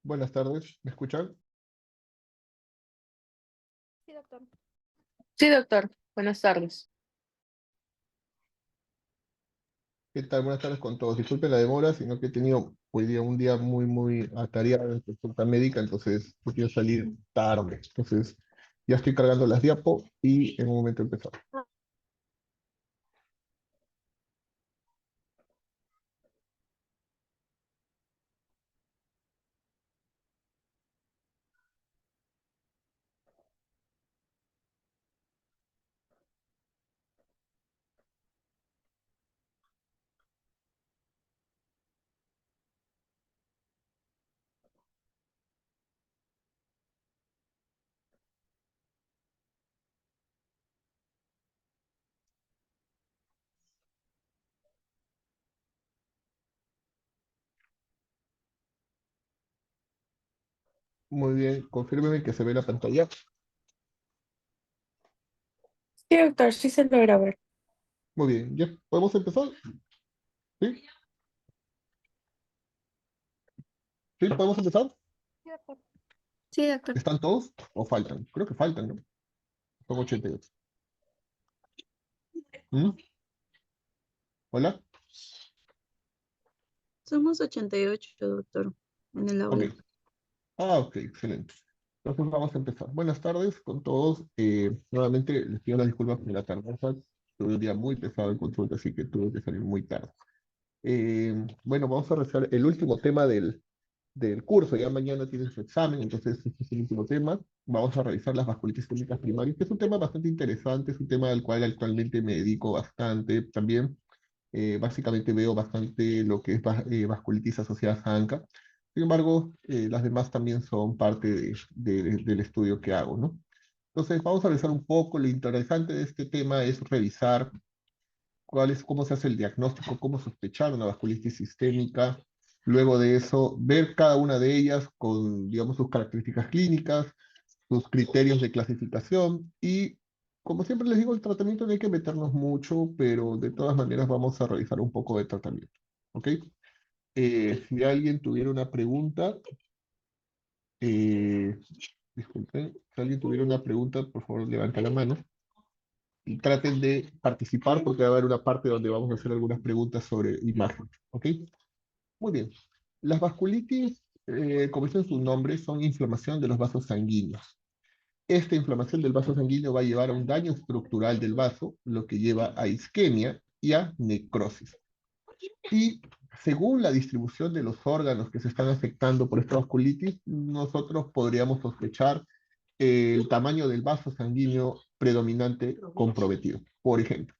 Buenas tardes, ¿me escuchan? Sí, doctor. Sí, doctor. Buenas tardes. ¿Qué tal? Buenas tardes con todos. Disculpen la demora, sino que he tenido hoy día un día muy atareado en consulta médica, entonces no quiero salir tarde. Entonces, ya estoy cargando las diapos y en un momento empezamos. Muy bien, confírmeme que se ve la pantalla. Sí, doctor, sí se logra ver. Muy bien, ¿ya podemos empezar? ¿Sí? ¿Sí? ¿Podemos empezar? Sí, doctor. Sí, doctor. ¿Están todos o faltan? Creo que faltan, ¿no? Son 88. ¿Mm? ¿Hola? Somos 88, doctor, en el Ok. aula. Ok, excelente. Entonces vamos a empezar. Buenas tardes con todos. Nuevamente les pido las disculpas por la tardanza. Tuve un día muy pesado en consulta, así que tuve que salir muy tarde. Bueno, vamos a revisar el último tema del curso. Ya mañana tienen su examen, entonces este es el último tema. Vamos a revisar las vasculitis crónicas primarias, que es un tema bastante interesante, es un tema al cual actualmente me dedico bastante. También básicamente veo bastante lo que es vasculitis asociada a ANCA. Sin embargo, las demás también son parte del estudio que hago, ¿no? Entonces, vamos a revisar un poco. Lo interesante de este tema es revisar cómo se hace el diagnóstico, cómo sospechar una vasculitis sistémica. Luego de eso, ver cada una de ellas con, digamos, sus características clínicas, sus criterios de clasificación y, como siempre les digo, el tratamiento no hay que meternos mucho, pero de todas maneras vamos a revisar un poco de tratamiento. ¿Ok? Si alguien tuviera una pregunta, eh, disculpen, si alguien tuviera una pregunta, por favor levanta la mano y traten de participar porque va a haber una parte donde vamos a hacer algunas preguntas sobre imagen. ¿Ok? Muy bien. Las vasculitis, como dicen sus nombres, son inflamación de los vasos sanguíneos. Esta inflamación del vaso sanguíneo va a llevar a un daño estructural del vaso, lo que lleva a isquemia y a necrosis. Y según la distribución de los órganos que se están afectando por esta vasculitis, nosotros podríamos sospechar el tamaño del vaso sanguíneo predominante comprometido. Por ejemplo,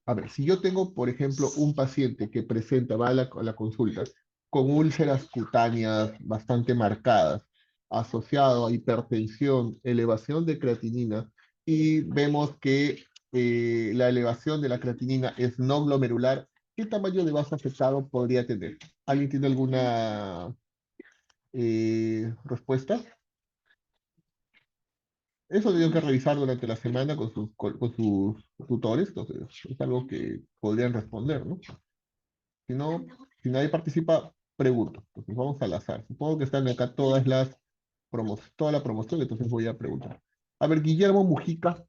a ver, si yo tengo, por ejemplo, un paciente que presenta, va a la consulta, con úlceras cutáneas bastante marcadas, asociado a hipertensión, elevación de creatinina, y vemos que la elevación de la creatinina es no glomerular, ¿qué tamaño de vaso afectado podría tener? ¿Alguien tiene alguna respuesta? Eso tienen que revisar durante la semana con sus tutores, entonces es algo que podrían responder, ¿no? Si no, si nadie participa, pregunto. Entonces vamos al azar. Supongo que están acá toda la promoción, entonces voy a preguntar. A ver, Guillermo Mujica.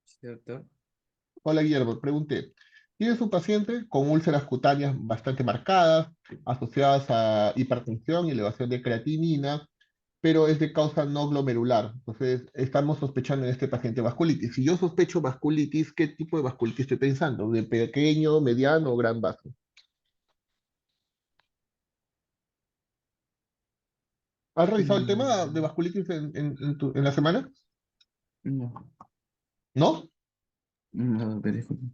Sí, doctor. Hola, Guillermo, pregunté. Tienes un paciente con úlceras cutáneas bastante marcadas, asociadas a hipertensión y elevación de creatinina, pero es de causa no glomerular. Entonces, estamos sospechando en este paciente vasculitis. Si yo sospecho vasculitis, ¿qué tipo de vasculitis estoy pensando? ¿De pequeño, mediano o gran vaso? ¿Has revisado el tema de vasculitis en la semana? No, ¿No? no, doctor, disculpe.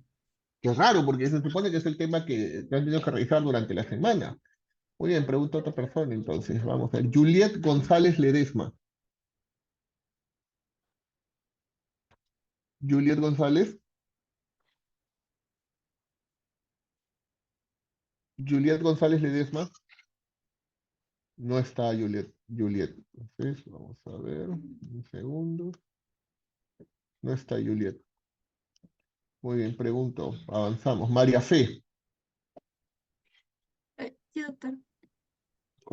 Qué raro, porque se supone que es el tema que han tenido que revisar durante la semana. Muy bien, pregunta a otra persona entonces. Vamos a ver. Juliet González Ledesma. Juliet González. Juliet González Ledesma. No está Juliet. Entonces, vamos a ver. Un segundo. No está Juliet. Muy bien, pregunto. Avanzamos. María Fe. doctor.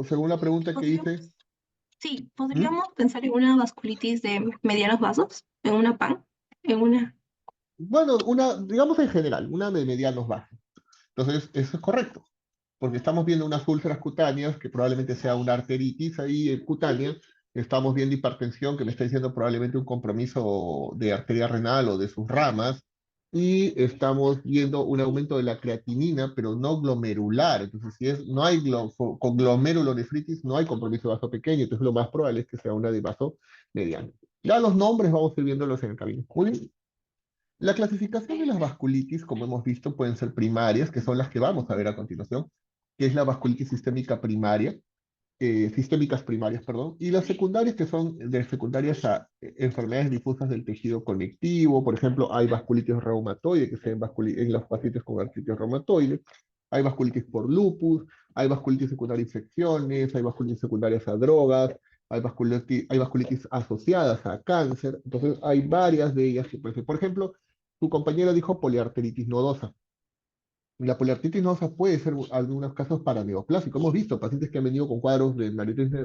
Según la pregunta que hice, Sí, ¿Mm? podríamos pensar en una vasculitis de medianos vasos, en una PAN, en una... Bueno, digamos en general, una de medianos vasos. Entonces, eso es correcto, porque estamos viendo unas úlceras cutáneas, que probablemente sea una arteritis ahí cutánea, estamos viendo hipertensión, que me está diciendo probablemente un compromiso de arteria renal o de sus ramas, y estamos viendo un aumento de la creatinina, pero no glomerular. Entonces, si no hay con glomerulonefritis, no hay compromiso de vaso pequeño, entonces lo más probable es que sea una de vaso mediano. Ya los nombres vamos a ir viéndolos en el camino. Muy bien. La clasificación de las vasculitis, como hemos visto, pueden ser primarias, que son las que vamos a ver a continuación, que es la vasculitis sistémica primaria, sistémicas primarias, perdón, y las secundarias, que son de secundarias a enfermedades difusas del tejido conectivo. Por ejemplo, hay vasculitis reumatoide, que se ven en los pacientes con artritis reumatoide, hay vasculitis por lupus, hay vasculitis secundaria a infecciones, hay vasculitis secundarias a drogas, hay vasculitis asociadas a cáncer. Entonces, hay varias de ellas que pueden ser. Por ejemplo, tu compañera dijo poliarteritis nodosa. La poliarteritis nodosa puede ser en algunos casos paraneoplásico. Hemos visto pacientes que han venido con cuadros de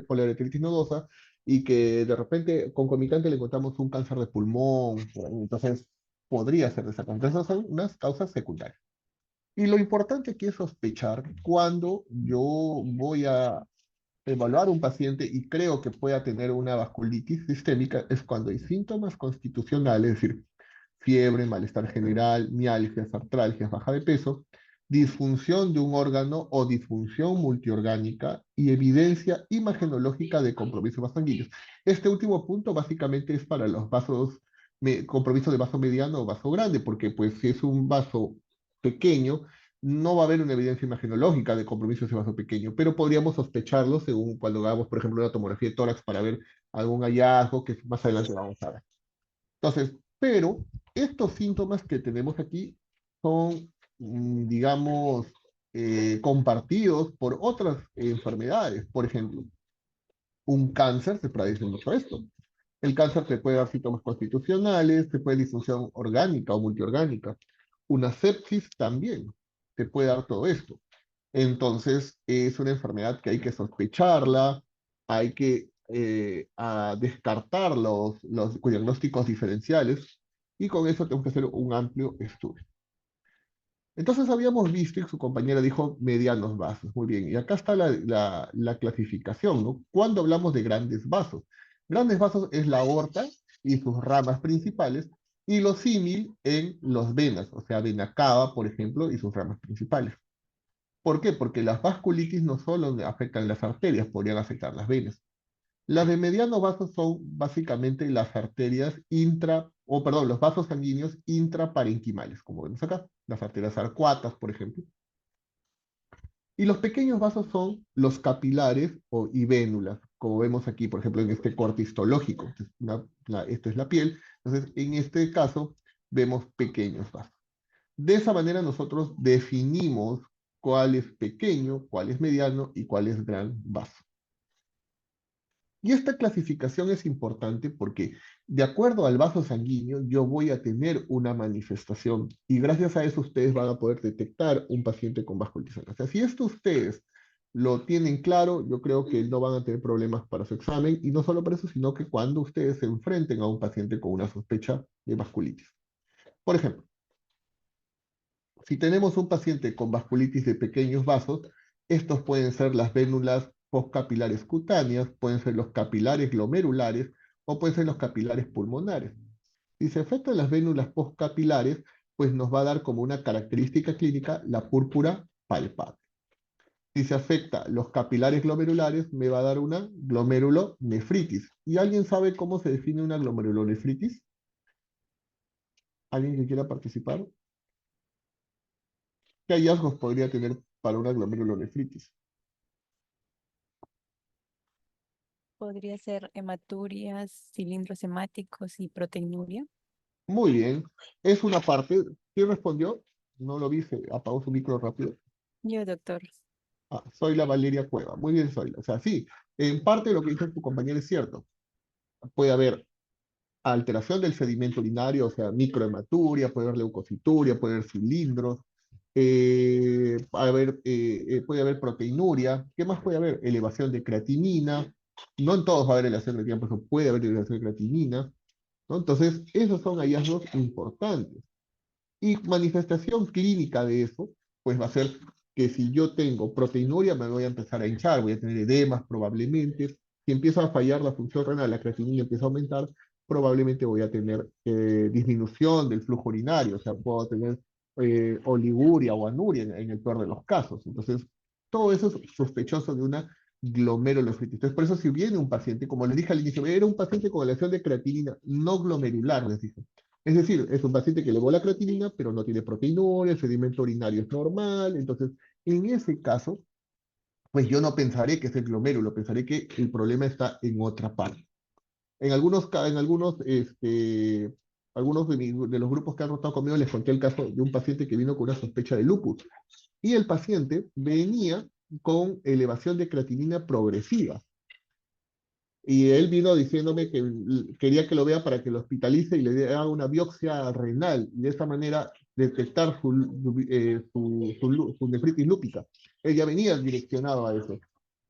poliarteritis nodosa y que de repente concomitante le encontramos un cáncer de pulmón. Entonces, podría ser de esa causa. Esas son unas causas secundarias. Y lo importante aquí es sospechar cuando yo voy a evaluar un paciente y creo que pueda tener una vasculitis sistémica, es cuando hay síntomas constitucionales, es decir, fiebre, malestar general, mialgias, artralgias, baja de peso, disfunción de un órgano o disfunción multiorgánica y evidencia imagenológica de compromiso vasosanguíneo. Este último punto básicamente es para los vasos, compromiso de vaso mediano o vaso grande, porque pues si es un vaso pequeño, no va a haber una evidencia imagenológica de compromiso de ese vaso pequeño, pero podríamos sospecharlo según cuando hagamos, por ejemplo, una tomografía de tórax para ver algún hallazgo que más adelante vamos a ver. Entonces, pero estos síntomas que tenemos aquí son, digamos, compartidos por otras enfermedades. Por ejemplo, un cáncer se parece mucho a esto. El cáncer te puede dar síntomas constitucionales, te puede dar disfunción orgánica o multiorgánica. Una sepsis también te puede dar todo esto. Entonces, es una enfermedad que hay que sospecharla, hay que descartar los diagnósticos diferenciales, y con eso tenemos que hacer un amplio estudio. Entonces habíamos visto, y su compañera dijo medianos vasos, muy bien, y acá está la clasificación, ¿no? Cuando hablamos de grandes vasos. Grandes vasos es la aorta y sus ramas principales, y lo símil en los venas, o sea, vena cava, por ejemplo, y sus ramas principales. ¿Por qué? Porque las vasculitis no solo afectan las arterias, podrían afectar las venas. Las de mediano vaso son básicamente las arterias los vasos sanguíneos intraparenquimales, como vemos acá, las arterias arcuatas, por ejemplo. Y los pequeños vasos son los capilares y vénulas, como vemos aquí, por ejemplo, en este corte histológico. Esto es la piel. Entonces, en este caso, vemos pequeños vasos. De esa manera nosotros definimos cuál es pequeño, cuál es mediano y cuál es gran vaso. Y esta clasificación es importante porque de acuerdo al vaso sanguíneo yo voy a tener una manifestación, y gracias a eso ustedes van a poder detectar un paciente con vasculitis sanguínea. O sea, si esto ustedes lo tienen claro, yo creo que no van a tener problemas para su examen, y no solo para eso, sino que cuando ustedes se enfrenten a un paciente con una sospecha de vasculitis. Por ejemplo, si tenemos un paciente con vasculitis de pequeños vasos, estos pueden ser las vénulas postcapilares cutáneas, pueden ser los capilares glomerulares o pueden ser los capilares pulmonares. Si se afectan las vénulas postcapilares, pues nos va a dar como una característica clínica la púrpura palpable. Si se afecta los capilares glomerulares, me va a dar una glomerulonefritis. ¿Y alguien sabe cómo se define una glomerulonefritis? ¿Alguien que quiera participar? ¿Qué hallazgos podría tener para una glomerulonefritis? Podría ser hematurias, cilindros hemáticos y proteinuria. Muy bien. Es una parte. ¿Quién respondió? No lo vi, se apagó su micro rápido. Yo, doctor. Ah, soy la Valeria Cueva. Muy bien, soy. O sea, sí, en parte lo que dice tu compañero es cierto. Puede haber alteración del sedimento urinario, o sea, microhematuria, puede haber leucocituria, puede haber cilindros. puede haber proteinuria. ¿Qué más puede haber? Elevación de creatinina. No en todos va a haber elevación de creatinina, pero puede haber elevación de creatinina, ¿no? Entonces, esos son hallazgos importantes. Y manifestación clínica de eso, pues va a ser que si yo tengo proteinuria, me voy a empezar a hinchar, voy a tener edemas probablemente. Si empieza a fallar la función renal, la creatinina empieza a aumentar, probablemente voy a tener disminución del flujo urinario, o sea, puedo tener oliguria o anuria en el peor de los casos. Entonces, todo eso es sospechoso de una glomerulonefritis. Entonces, por eso si viene un paciente, como les dije al inicio, era un paciente con elevación de creatinina no glomerular, les dije. Es decir, es un paciente que elevó la creatinina, pero no tiene proteinuria, el sedimento urinario es normal. Entonces, en ese caso, pues yo no pensaré que es el glomérulo, pensaré que el problema está en otra parte. Algunos de los grupos que han rotado conmigo les conté el caso de un paciente que vino con una sospecha de lupus. Y el paciente venía con elevación de creatinina progresiva. Y él vino diciéndome que quería que lo vea para que lo hospitalice y le haga una biopsia renal y de esa manera detectar su nefritis lúpica. Él ya venía direccionado a eso.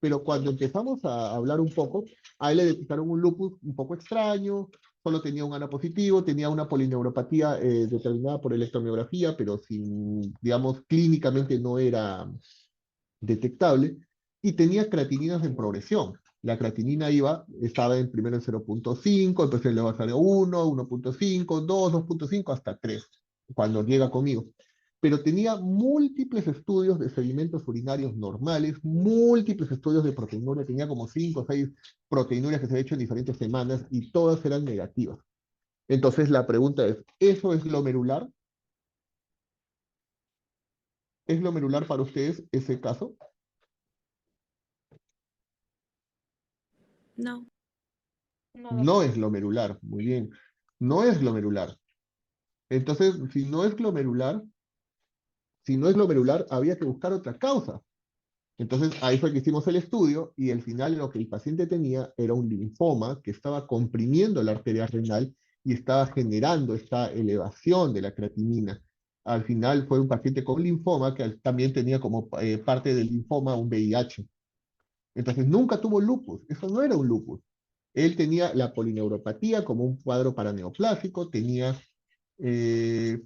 Pero cuando empezamos a hablar un poco, a él le detectaron un lupus un poco extraño, solo tenía un ANA positivo, tenía una polineuropatía determinada por electromiografía, pero sin, digamos, clínicamente no era detectable, y tenía creatininas en progresión. La creatinina estaba primero en 0.5, después le va a salir 1, 1.5, 2, 2.5, hasta 3, cuando llega conmigo. Pero tenía múltiples estudios de sedimentos urinarios normales, múltiples estudios de proteinuria, tenía como 5 o 6 proteinurias que se han hecho en diferentes semanas y todas eran negativas. Entonces la pregunta es, ¿eso es glomerular? ¿Es glomerular para ustedes ese caso? No. No, No doctor. es glomerular, muy bien. No es glomerular. Entonces, si no es glomerular, había que buscar otra causa. Entonces, ahí fue que hicimos el estudio y al final lo que el paciente tenía era un linfoma que estaba comprimiendo la arteria renal y estaba generando esta elevación de la creatinina. Al final fue un paciente con linfoma que también tenía como parte del linfoma un VIH. Entonces, nunca tuvo lupus. Eso no era un lupus. Él tenía la polineuropatía como un cuadro paraneoplásico, eh,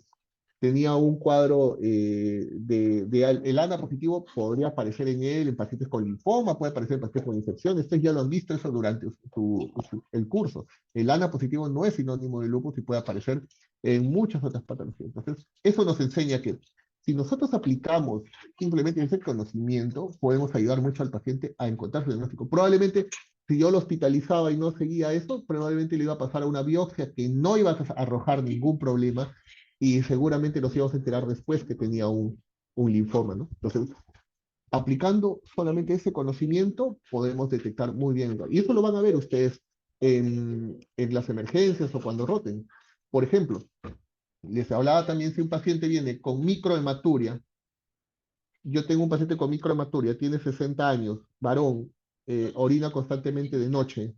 tenía un cuadro el ANA positivo podría aparecer en él en pacientes con linfoma, puede aparecer en pacientes con infección. Ustedes ya lo han visto eso durante el curso. El ANA positivo no es sinónimo de lupus y puede aparecer en muchas otras patologías. Entonces, eso nos enseña que si nosotros aplicamos simplemente ese conocimiento, podemos ayudar mucho al paciente a encontrar su diagnóstico. Probablemente si yo lo hospitalizaba y no seguía eso, probablemente le iba a pasar a una biopsia que no iba a arrojar ningún problema y seguramente nos íbamos a enterar después que tenía un linfoma, ¿no? Entonces, aplicando solamente ese conocimiento, podemos detectar muy bien. Y eso lo van a ver ustedes en las emergencias o cuando roten. Por ejemplo, les hablaba también si un paciente viene con microhematuria. Yo tengo un paciente con microhematuria, tiene 60 años, varón, orina constantemente de noche,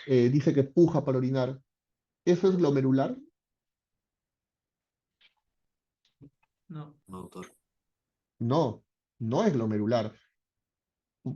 dice que puja para orinar. ¿Eso es glomerular? No. No, doctor. No, no es glomerular.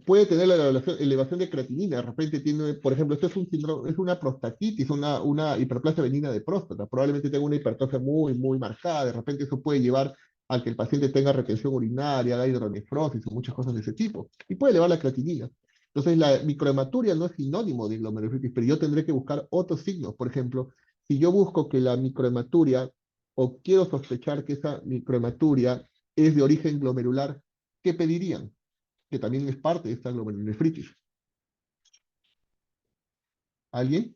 Puede tener la elevación de creatinina, de repente tiene, por ejemplo, esto es un síndrome, es una prostatitis, una hiperplasia benigna de próstata, probablemente tenga una hipertrofia muy, muy marcada, de repente eso puede llevar a que el paciente tenga retención urinaria, haga hidronefrosis o muchas cosas de ese tipo, y puede elevar la creatinina. Entonces, la microhematuria no es sinónimo de glomerulonefritis, pero yo tendré que buscar otros signos. Por ejemplo, si yo busco que la microhematuria, o quiero sospechar que esa microhematuria es de origen glomerular, ¿qué pedirían? Que también es parte de esta glomerulonefritis. ¿Alguien?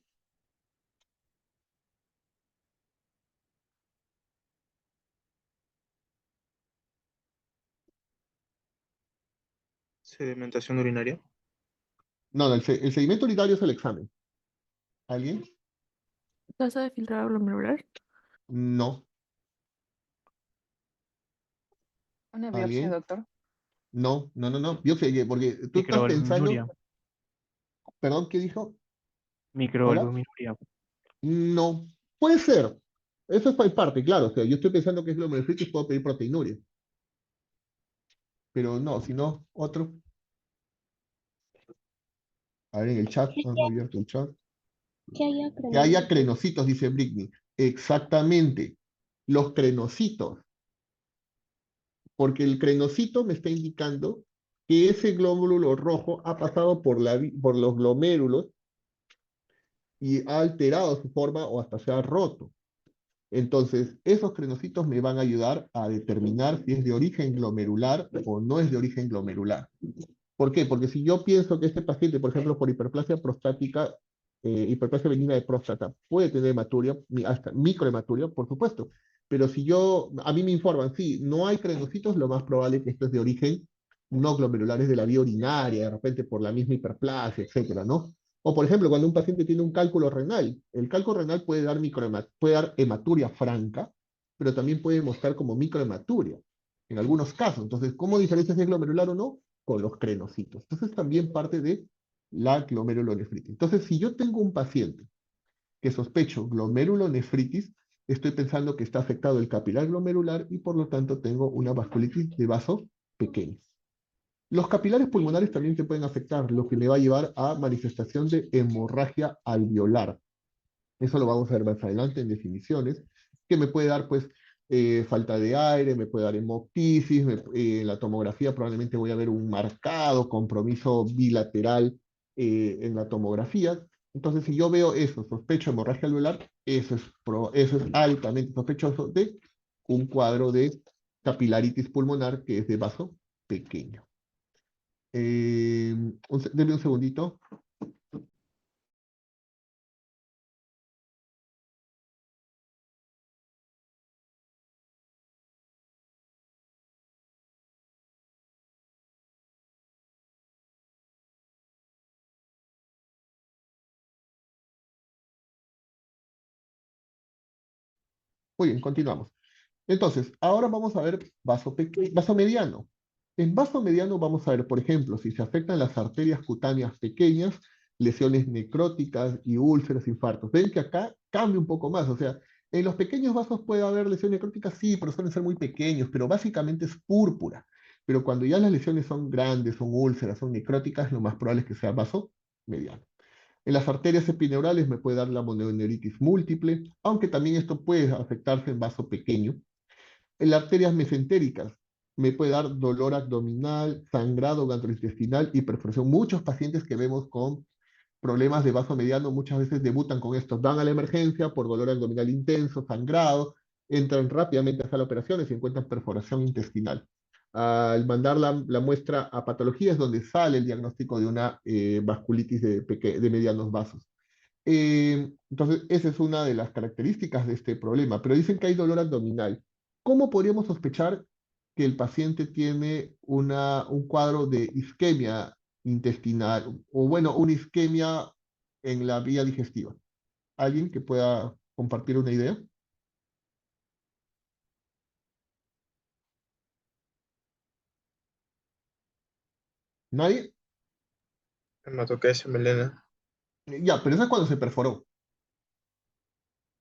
Sedimentación urinaria. No, no, el sedimento urinario es el examen. ¿Alguien? ¿Tasa de filtrado glomerular? No. Una biopsia, ¿Alguien? doctor. No, no, no, no. Biopsia, porque tú estás Microalbuminuria. pensando, perdón, ¿qué dijo? ¿Hola? Microalbuminuria. No. Puede ser. Eso es parte, claro. O sea, yo estoy pensando que es glomerulonefritis, puedo pedir proteinuria. pero no, sino otro. A ver, en el chat, no he abierto el chat. Que haya crenocitos, dice Britney. Exactamente, los crenocitos, porque el crenocito me está indicando que ese glóbulo rojo ha pasado por los glomérulos y ha alterado su forma o hasta se ha roto. Entonces, esos crenocitos me van a ayudar a determinar si es de origen glomerular o no es de origen glomerular. ¿Por qué? Porque si yo pienso que este paciente, por ejemplo, por hiperplasia prostática, hiperplasia benigna de próstata, puede tener hematuria, hasta microhematuria, por supuesto. Pero si a mí me informan, sí, no hay crenocitos, lo más probable es que esto es de origen no glomerular, es de la vía urinaria, de repente por la misma hiperplasia, etcétera, ¿no? O por ejemplo, cuando un paciente tiene un cálculo renal, el cálculo renal puede dar hematuria franca, pero también puede mostrar como microhematuria, en algunos casos. Entonces, ¿cómo diferencias si es glomerular o no? Con los crenocitos. Entonces, también parte de la glomerulonefritis. Entonces, si yo tengo un paciente que sospecho glomerulonefritis, estoy pensando que está afectado el capilar glomerular y por lo tanto tengo una vasculitis de vasos pequeños. Los capilares pulmonares también te pueden afectar, lo que me va a llevar a manifestación de hemorragia alveolar. Eso lo vamos a ver más adelante en definiciones, que me puede dar pues falta de aire, me puede dar hemoptisis, en la tomografía probablemente voy a ver un marcado compromiso bilateral en la tomografía. Entonces, si yo veo eso, sospecho de hemorragia alveolar, eso es altamente sospechoso de un cuadro de capilaritis pulmonar que es de vaso pequeño. Denme un segundito. Muy bien, continuamos. Entonces, ahora vamos a ver vaso pequeño, vaso mediano. En vaso mediano vamos a ver, por ejemplo, si se afectan las arterias cutáneas pequeñas, lesiones necróticas y úlceras, infartos. Ven que acá cambia un poco más, o sea, en los pequeños vasos puede haber lesiones necróticas, sí, pero suelen ser muy pequeños, pero básicamente es púrpura. Pero cuando ya las lesiones son grandes, son úlceras, son necróticas, lo más probable es que sea vaso mediano. En las arterias epineurales me puede dar la mononeuritis múltiple, aunque también esto puede afectarse en vaso pequeño. En las arterias mesentéricas me puede dar dolor abdominal, sangrado gastrointestinal y perforación. Muchos pacientes que vemos con problemas de vaso mediano muchas veces debutan con esto. Van a la emergencia por dolor abdominal intenso, sangrado, entran rápidamente a la operación y se encuentran perforación intestinal. Al mandar la muestra a patología es donde sale el diagnóstico de una vasculitis de medianos vasos. Entonces, esa es una de las características de este problema, pero dicen que hay dolor abdominal. ¿Cómo podríamos sospechar que el paciente tiene un cuadro de isquemia intestinal o, bueno, una isquemia en la vía digestiva? ¿Alguien que pueda compartir una idea? ¿Nadie? Hematoquesia melena. Ya, pero eso es cuando se perforó.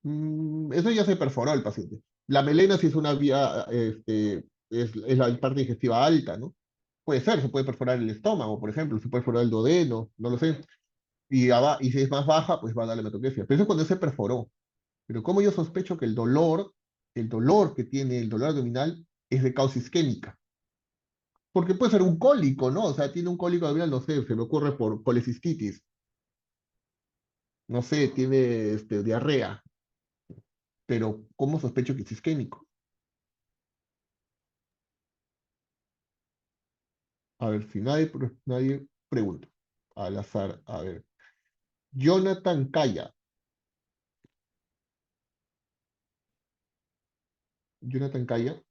Eso ya se perforó el paciente. La melena sí es una vía, es la parte digestiva alta, ¿no? Puede ser, se puede perforar el estómago, por ejemplo, se puede perforar el duodeno, no lo sé. Y si es más baja, pues va a darle hematoquesia. Pero eso es cuando se perforó. Pero como yo sospecho que el dolor que tiene, el dolor abdominal, es de causa isquémica. Porque puede ser un cólico, ¿no? O sea, tiene un cólico abdominal, no sé, se me ocurre por colecistitis. No sé, tiene diarrea. Pero ¿cómo sospecho que es isquémico? A ver, si nadie pregunta. Al azar, a ver. Jonathan Calla. Jonathan Calla.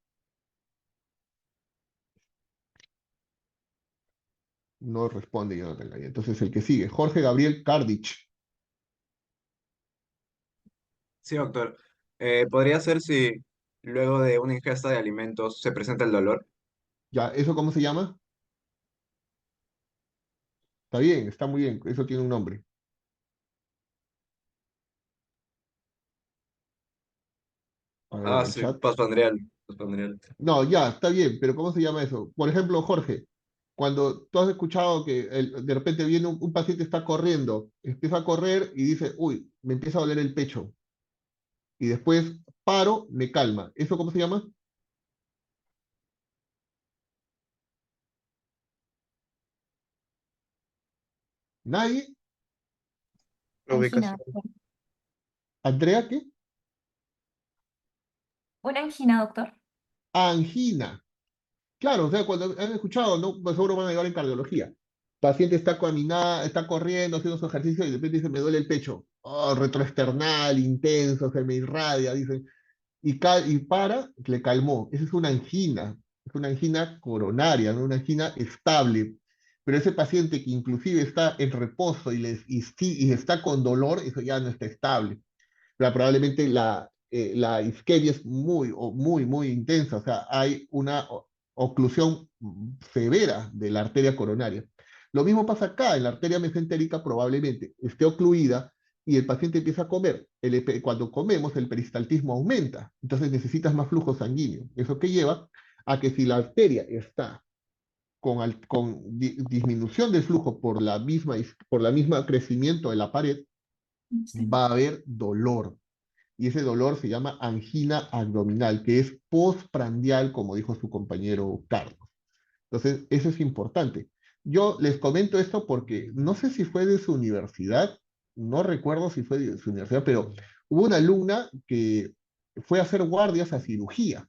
No responde Jonathan Calla. Entonces el que sigue. Jorge Gabriel Kardich. Sí, doctor. ¿Podría ser si luego de una ingesta de alimentos se presenta el dolor? Ya, ¿eso cómo se llama? Está bien, está muy bien. Eso tiene un nombre. A ver, en Ah, el sí, chat. postprandial. Postprandial. No, ya, está bien, pero ¿cómo se llama eso? Por ejemplo, Jorge, cuando tú has escuchado que de repente viene un paciente, está corriendo, empieza a correr y dice, uy, me empieza a doler el pecho, y después paro, me calma. ¿Eso cómo se llama? ¿Nadie? La Angina, ubicación. doctor. ¿Andrea qué? Una angina, doctor. Angina. Claro, o sea, cuando han escuchado, ¿no? Pues seguro van a llevar en cardiología. Paciente está caminando, está corriendo, haciendo su ejercicio y de repente dice, me duele el pecho. Oh, retroesternal, intenso, se me irradia, dicen. Y para, le calmó. Esa es una angina coronaria, ¿no? Una angina estable. Pero ese paciente que inclusive está en reposo y está con dolor, eso ya no está estable. Pero probablemente la isquemia es muy intensa, o sea, hay una oclusión severa de la arteria coronaria. Lo mismo pasa acá, en la arteria mesentérica probablemente esté ocluida y el paciente empieza a comer. Cuando comemos, el peristaltismo aumenta, entonces necesitas más flujo sanguíneo. Eso que lleva a que si la arteria está con disminución del flujo por la misma crecimiento de la pared, va a haber dolor. Y ese dolor se llama angina abdominal, que es postprandial, como dijo su compañero Carlos. Entonces, eso es importante. Yo les comento esto porque no sé si fue de su universidad, no recuerdo si fue de su universidad, pero hubo una alumna que fue a hacer guardias a cirugía.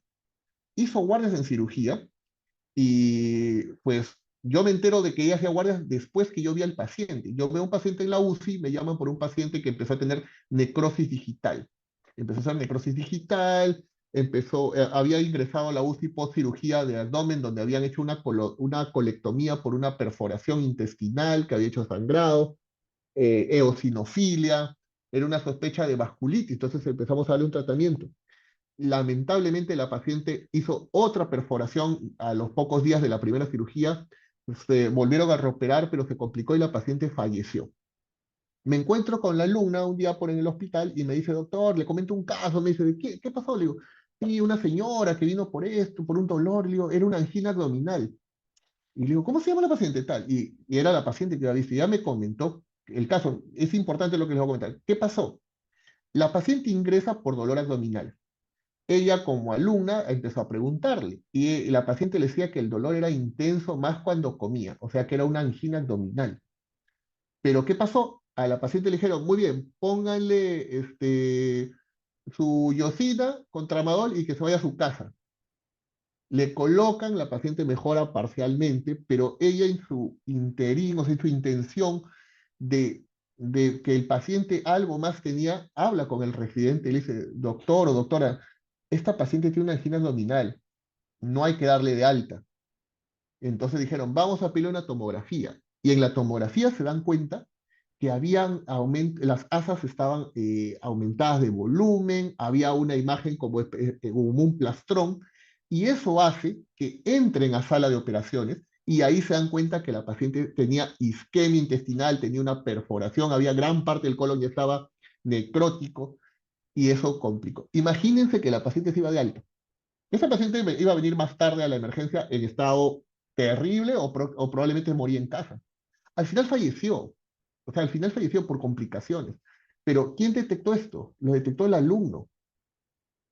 Hizo guardias en cirugía y pues yo me entero de que ella hacía guardias después que yo vi al paciente. Yo veo un paciente en la UCI, me llaman por un paciente que empezó a tener necrosis digital. Empezó a hacer necrosis digital, había ingresado a la UCI post cirugía de abdomen, donde habían hecho una colectomía por una perforación intestinal que había hecho sangrado, eosinofilia, era una sospecha de vasculitis, entonces empezamos a darle un tratamiento. Lamentablemente la paciente hizo otra perforación a los pocos días de la primera cirugía, se volvieron a reoperar, pero se complicó y la paciente falleció. Me encuentro con la alumna un día por en el hospital y me dice, doctor, le comento un caso, me dice, ¿qué pasó? Le digo, sí, una señora que vino por esto, por un dolor, le digo, era una angina abdominal. Y le digo, ¿cómo se llama la paciente tal? Y era la paciente que había visto, y ya me comentó el caso. Es importante lo que les voy a comentar. ¿Qué pasó? La paciente ingresa por dolor abdominal. Ella como alumna empezó a preguntarle y la paciente le decía que el dolor era intenso más cuando comía, o sea que era una angina abdominal. Pero ¿qué pasó? A la paciente le dijeron, muy bien, pónganle su yosina con tramadol y que se vaya a su casa. Le colocan, la paciente mejora parcialmente, pero ella en su interín, o sea, en su intención de, de que el paciente algo más tenía, habla con el residente y le dice, doctor o doctora, esta paciente tiene una angina abdominal, no hay que darle de alta. Entonces dijeron, vamos a pedirle una tomografía. Y en la tomografía se dan cuenta que las asas estaban aumentadas de volumen, había una imagen como un plastrón, y eso hace que entren a sala de operaciones y ahí se dan cuenta que la paciente tenía isquemia intestinal, tenía una perforación, había gran parte del colon ya estaba necrótico y eso complicó. Imagínense que la paciente se iba de alta. Esa paciente iba a venir más tarde a la emergencia en estado terrible o probablemente moría en casa. Al final falleció, o sea, al final falleció por complicaciones. Pero ¿quién detectó esto? Lo detectó el alumno,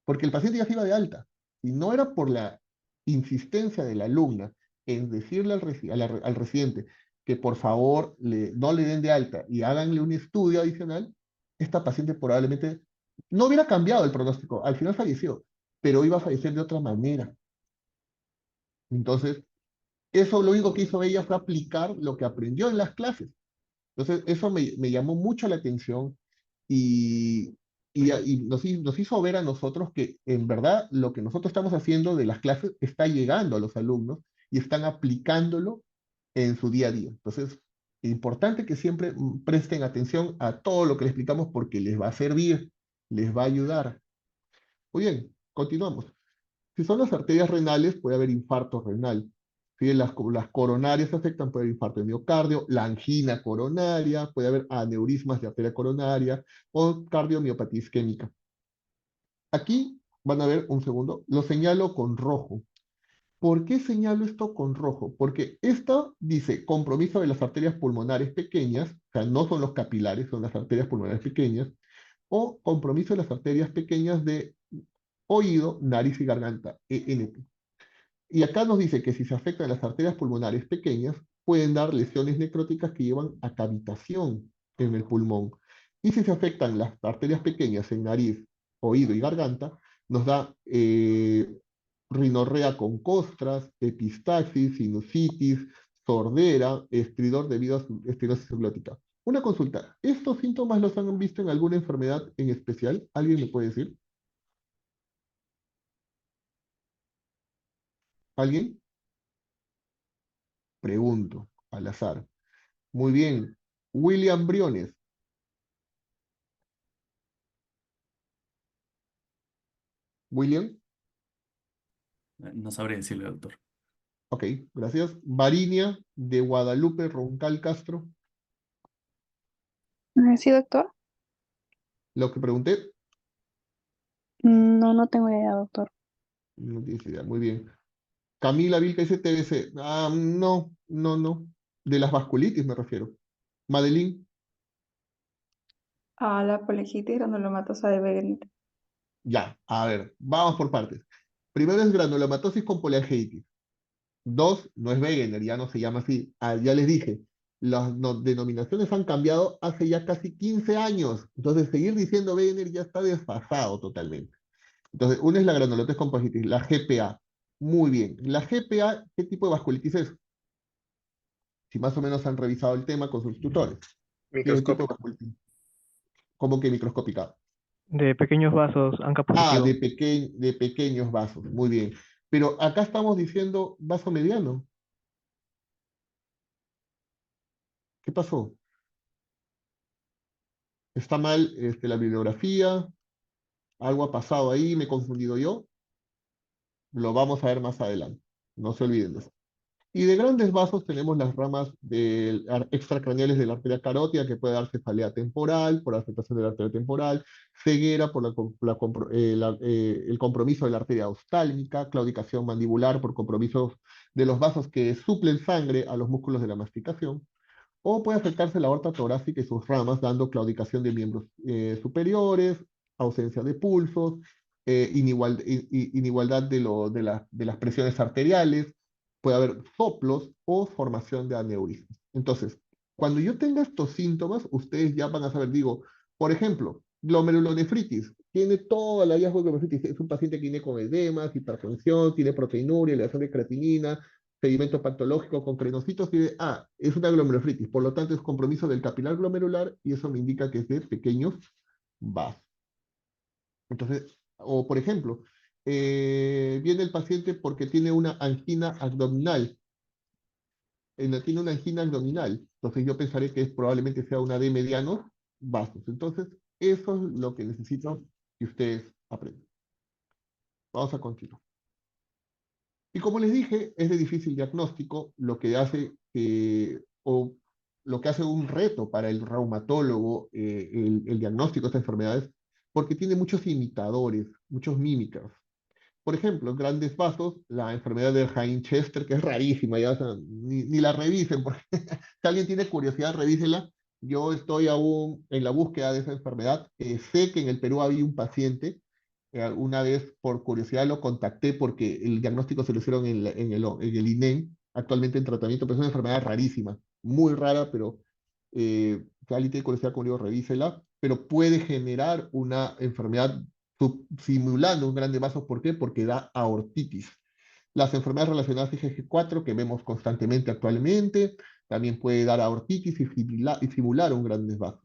porque el paciente ya se iba de alta. Y no era por la insistencia de la alumna en decirle al residente que por favor no le den de alta y háganle un estudio adicional, esta paciente probablemente no hubiera cambiado el pronóstico, al final falleció, pero iba a fallecer de otra manera. Entonces, eso lo único que hizo ella fue aplicar lo que aprendió en las clases. Entonces, eso me llamó mucho la atención y, nos hizo ver a nosotros que en verdad lo que nosotros estamos haciendo de las clases está llegando a los alumnos y están aplicándolo en su día a día. Entonces, es importante que siempre presten atención a todo lo que les explicamos porque les va a servir, les va a ayudar. Muy bien, continuamos. Si son las arterias renales, puede haber infarto renal. Si las coronarias se afectan, puede haber infarto de miocardio, la angina coronaria, puede haber aneurismas de arteria coronaria o cardiomiopatía isquémica. Aquí van a ver un segundo, lo señalo con rojo. ¿Por qué señalo esto con rojo? Porque esto dice compromiso de las arterias pulmonares pequeñas, o sea, no son los capilares, son las arterias pulmonares pequeñas, o compromiso de las arterias pequeñas de oído, nariz y garganta, ENP. Y acá nos dice que si se afectan las arterias pulmonares pequeñas, pueden dar lesiones necróticas que llevan a cavitación en el pulmón. Y si se afectan las arterias pequeñas en nariz, oído y garganta, nos da rinorrea con costras, epistaxis, sinusitis, sordera, estridor debido a su estenosis glótica. Una consulta, ¿estos síntomas los han visto en alguna enfermedad en especial? ¿Alguien me puede decir? ¿Alguien? Pregunto, al azar. Muy bien. William Briones. William. No sabré decirle, doctor. Ok, gracias. Varinia de Guadalupe Roncal Castro. Sí, doctor. Lo que pregunté, No, no tengo idea, doctor. no tienes idea. Muy bien. Camila Vilca dice TBC. Ah, no, no, no. De las vasculitis me refiero. Madeline. A la poliquitis granulomatosa de Wegener. Ya, a ver, vamos por partes. Primero es granulomatosis con poliarteritis. Dos, no es Wegener, ya no se llama así. Ah, ya les dije, las denominaciones han cambiado hace ya casi 15 años. Entonces, seguir diciendo Wegener ya está desfasado totalmente. Entonces, una es la granulomatous con poliarteritis, la GPA. Muy bien. La GPA, ¿qué tipo de vasculitis es? Si más o menos han revisado el tema con sus tutores. ¿Qué tipo de Microscópico. vasculitis? ¿Cómo que microscópica? De pequeños vasos, ANCA Ah, positivo. de pequeños vasos, muy bien. Pero acá estamos diciendo vaso mediano. ¿Qué pasó? ¿Está mal la bibliografía? ¿Algo ha pasado ahí? ¿Me he confundido yo? Lo vamos a ver más adelante. No se olviden de eso. Y de grandes vasos tenemos las ramas extracraneales de la arteria carótida, que puede dar cefalea temporal por afectación de la arteria temporal, ceguera por el compromiso de la arteria oftálmica, claudicación mandibular por compromisos de los vasos que suplen sangre a los músculos de la masticación, o puede afectarse la aorta torácica y sus ramas, dando claudicación de miembros superiores, ausencia de pulsos, inigualdad de las presiones arteriales, puede haber soplos o formación de aneurismas. Entonces, cuando yo tenga estos síntomas, ustedes ya van a saber, digo, por ejemplo, glomerulonefritis, tiene todo el hallazgo de glomerulonefritis, es un paciente que viene con edemas, hipertensión, tiene proteinuria, elevación de creatinina, sedimento patológico con crenocitos, y es una glomerulonefritis, por lo tanto es compromiso del capilar glomerular y eso me indica que es de pequeños vasos. Entonces, o por ejemplo, viene el paciente porque tiene una angina abdominal, tiene una angina abdominal, entonces yo pensaré que probablemente sea una de medianos vasos. Entonces, eso es lo que necesito que ustedes aprendan. Vamos a continuar. Y como les dije, es de difícil diagnóstico, o lo que hace un reto para el reumatólogo el diagnóstico de estas enfermedades, porque tiene muchos imitadores, muchos mímicos. Por ejemplo, en grandes vasos, la enfermedad de Jain-Chester, que es rarísima, ya, o sea, ni la revisen, porque si alguien tiene curiosidad, revísela. Yo estoy aún en la búsqueda de esa enfermedad. Sé que en el Perú había un paciente. Una vez, por curiosidad, lo contacté porque el diagnóstico se lo hicieron en el INEM, actualmente en tratamiento, pero es una enfermedad rarísima, muy rara, pero si alguien tiene curiosidad conmigo, revísela, pero puede generar una enfermedad simulando un grande vaso. ¿Por qué? Porque da aortitis. Las enfermedades relacionadas a IgG4 que vemos constantemente actualmente, también puede dar aortitis y simular un grande vaso.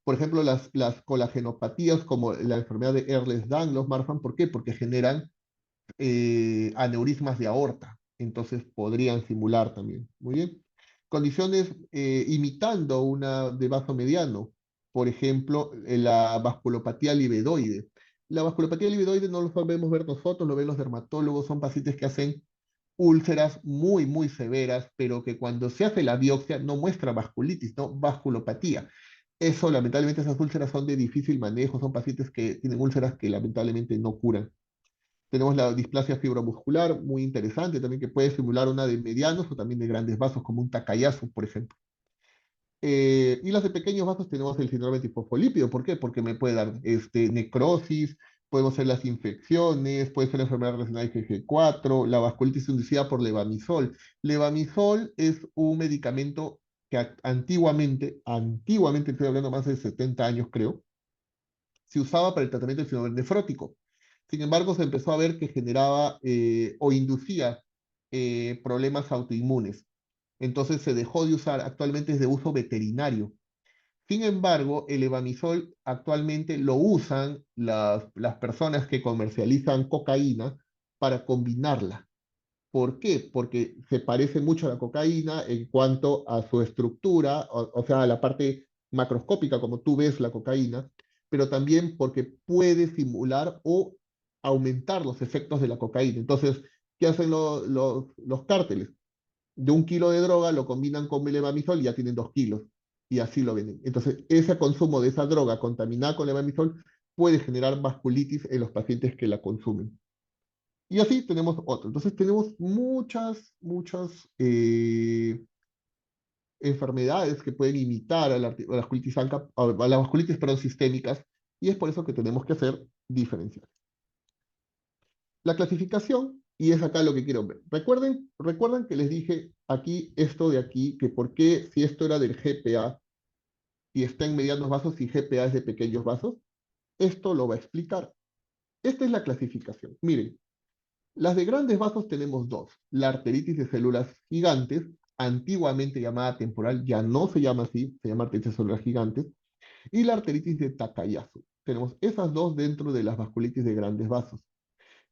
Por ejemplo, las colagenopatías como la enfermedad de Ehlers-Danlos, Marfan, ¿por qué? Porque generan aneurismas de aorta, entonces podrían simular también. Muy bien. Condiciones imitando una de vaso mediano, por ejemplo, la vasculopatía livedoide. La vasculopatía livedoide no lo sabemos ver nosotros, lo ven los dermatólogos, son pacientes que hacen úlceras muy, muy severas, pero que cuando se hace la biopsia no muestra vasculitis, no vasculopatía. Eso, lamentablemente, esas úlceras son de difícil manejo, son pacientes que tienen úlceras que lamentablemente no curan. Tenemos la displasia fibromuscular, muy interesante, también que puede simular una de medianos o también de grandes vasos, como un Takayasu, por ejemplo. Y las de pequeños vasos tenemos el síndrome tifosfolípido. ¿Por qué? Porque me puede dar necrosis, podemos ser las infecciones, puede ser la enfermedad relacionada al IgG4, la vasculitis inducida por levamisol. Levamisol es un medicamento que antiguamente estoy hablando más de 70 años creo, se usaba para el tratamiento del síndrome nefrótico. Sin embargo, se empezó a ver que generaba o inducía problemas autoinmunes. Entonces se dejó de usar, actualmente es de uso veterinario. Sin embargo, el levamisol actualmente lo usan las personas que comercializan cocaína para combinarla. ¿Por qué? Porque se parece mucho a la cocaína en cuanto a su estructura, o sea, a la parte macroscópica, como tú ves la cocaína, pero también porque puede simular o aumentar los efectos de la cocaína. Entonces, ¿qué hacen los cárteles? De 1 kilo de droga lo combinan con levamisol y ya tienen 2 kilos, y así lo venden. Entonces, ese consumo de esa droga contaminada con levamisol puede generar vasculitis en los pacientes que la consumen. Y así tenemos otro. Entonces tenemos muchas enfermedades que pueden imitar a la vasculitis, a las vasculitis, perdón, sistémicas, y es por eso que tenemos que hacer diferencial. La clasificación, y es acá lo que quiero ver. Recuerden que les dije aquí, esto de aquí, que por qué si esto era del GPA y está en medianos vasos y GPA es de pequeños vasos. Esto lo va a explicar. Esta es la clasificación. Miren, las de grandes vasos tenemos dos. La arteritis de células gigantes, antiguamente llamada temporal, ya no se llama así, se llama arteritis de células gigantes, y la arteritis de Takayasu. Tenemos esas dos dentro de las vasculitis de grandes vasos.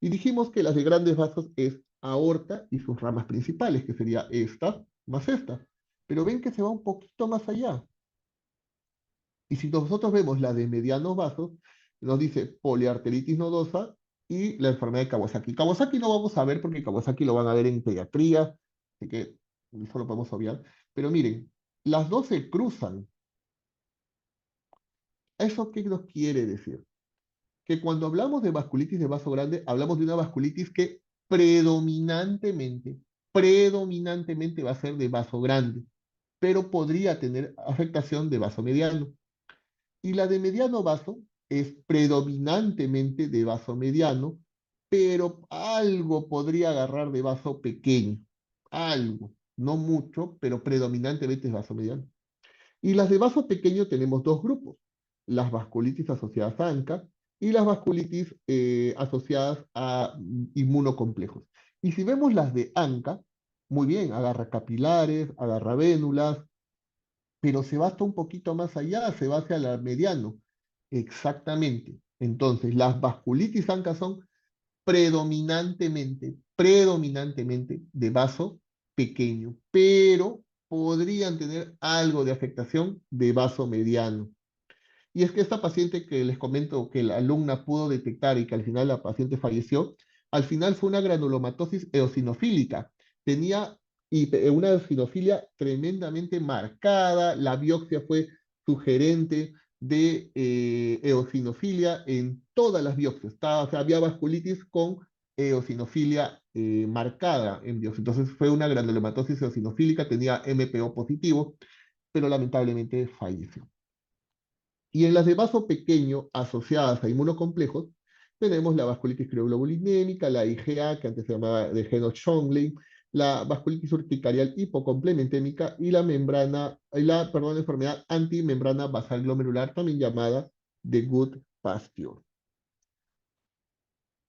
Y dijimos que las de grandes vasos es aorta y sus ramas principales, que sería esta más esta. Pero ven que se va un poquito más allá. Y si nosotros vemos la de medianos vasos, nos dice poliarteritis nodosa y la enfermedad de Kawasaki. Kawasaki no vamos a ver porque Kawasaki lo van a ver en pediatría, así que eso lo podemos obviar. Pero miren, las dos se cruzan. ¿Eso qué nos quiere decir? Que cuando hablamos de vasculitis de vaso grande, hablamos de una vasculitis que predominantemente va a ser de vaso grande, pero podría tener afectación de vaso mediano. Y la de mediano vaso es predominantemente de vaso mediano, pero algo podría agarrar de vaso pequeño. Algo, no mucho, pero predominantemente es vaso mediano. Y las de vaso pequeño tenemos dos grupos, las vasculitis asociadas a ANCA y las vasculitis asociadas a inmunocomplejos. Y si vemos las de ANCA, muy bien, agarra capilares, agarra vénulas, pero se va hasta un poquito más allá, se va hacia el mediano. Exactamente. Entonces, las vasculitis ANCA son predominantemente de vaso pequeño, pero podrían tener algo de afectación de vaso mediano. Y es que esta paciente que les comento que la alumna pudo detectar y que al final la paciente falleció, al final fue una granulomatosis eosinofílica. Tenía una eosinofilia tremendamente marcada, la biopsia fue sugerente de eosinofilia en todas las biopsias. O sea, había vasculitis con eosinofilia marcada en biopsia. Entonces fue una granulomatosis eosinofílica, tenía MPO positivo, pero lamentablemente falleció. Y en las de vaso pequeño asociadas a inmunocomplejos, tenemos la vasculitis crioglobulinémica, la IgA, que antes se llamaba de Henoch-Schönlein, la vasculitis urticarial hipocomplementémica y enfermedad antimembrana basal glomerular, también llamada de Good Pasture.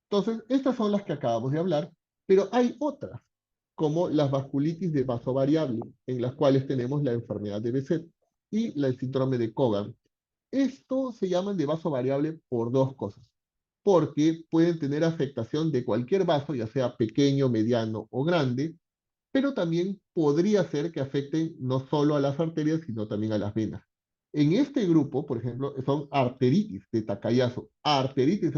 Entonces, estas son las que acabamos de hablar, pero hay otras, como las vasculitis de vaso variable, en las cuales tenemos la enfermedad de Behçet y el síndrome de Cogan. Esto se llaman de vaso variable por dos cosas, porque pueden tener afectación de cualquier vaso, ya sea pequeño, mediano o grande, pero también podría ser que afecten no solo a las arterias, sino también a las venas. En este grupo, por ejemplo, son arteritis de Takayasu, arteritis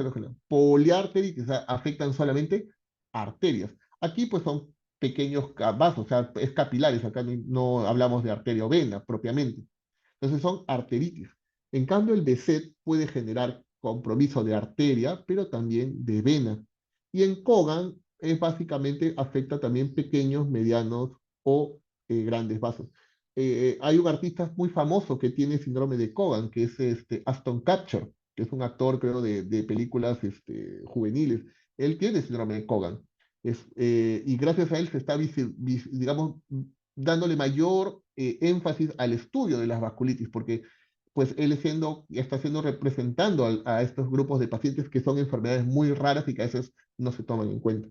poliarteritis, o sea, afectan solamente arterias. Aquí pues son pequeños vasos, o sea, es capilares, acá no hablamos de arteria o vena propiamente. Entonces son arteritis. En cambio, el BSET puede generar compromiso de arteria, pero también de vena. Y en Cogan es básicamente afecta también pequeños, medianos o grandes vasos. Hay un artista muy famoso que tiene síndrome de Cogan, que es Aston Kutcher, que es un actor, creo, de películas juveniles. Él tiene síndrome de Cogan. Y gracias a él se está, digamos, dándole mayor énfasis al estudio de las vasculitis, porque pues él está siendo representando a estos grupos de pacientes que son enfermedades muy raras y que a veces no se toman en cuenta.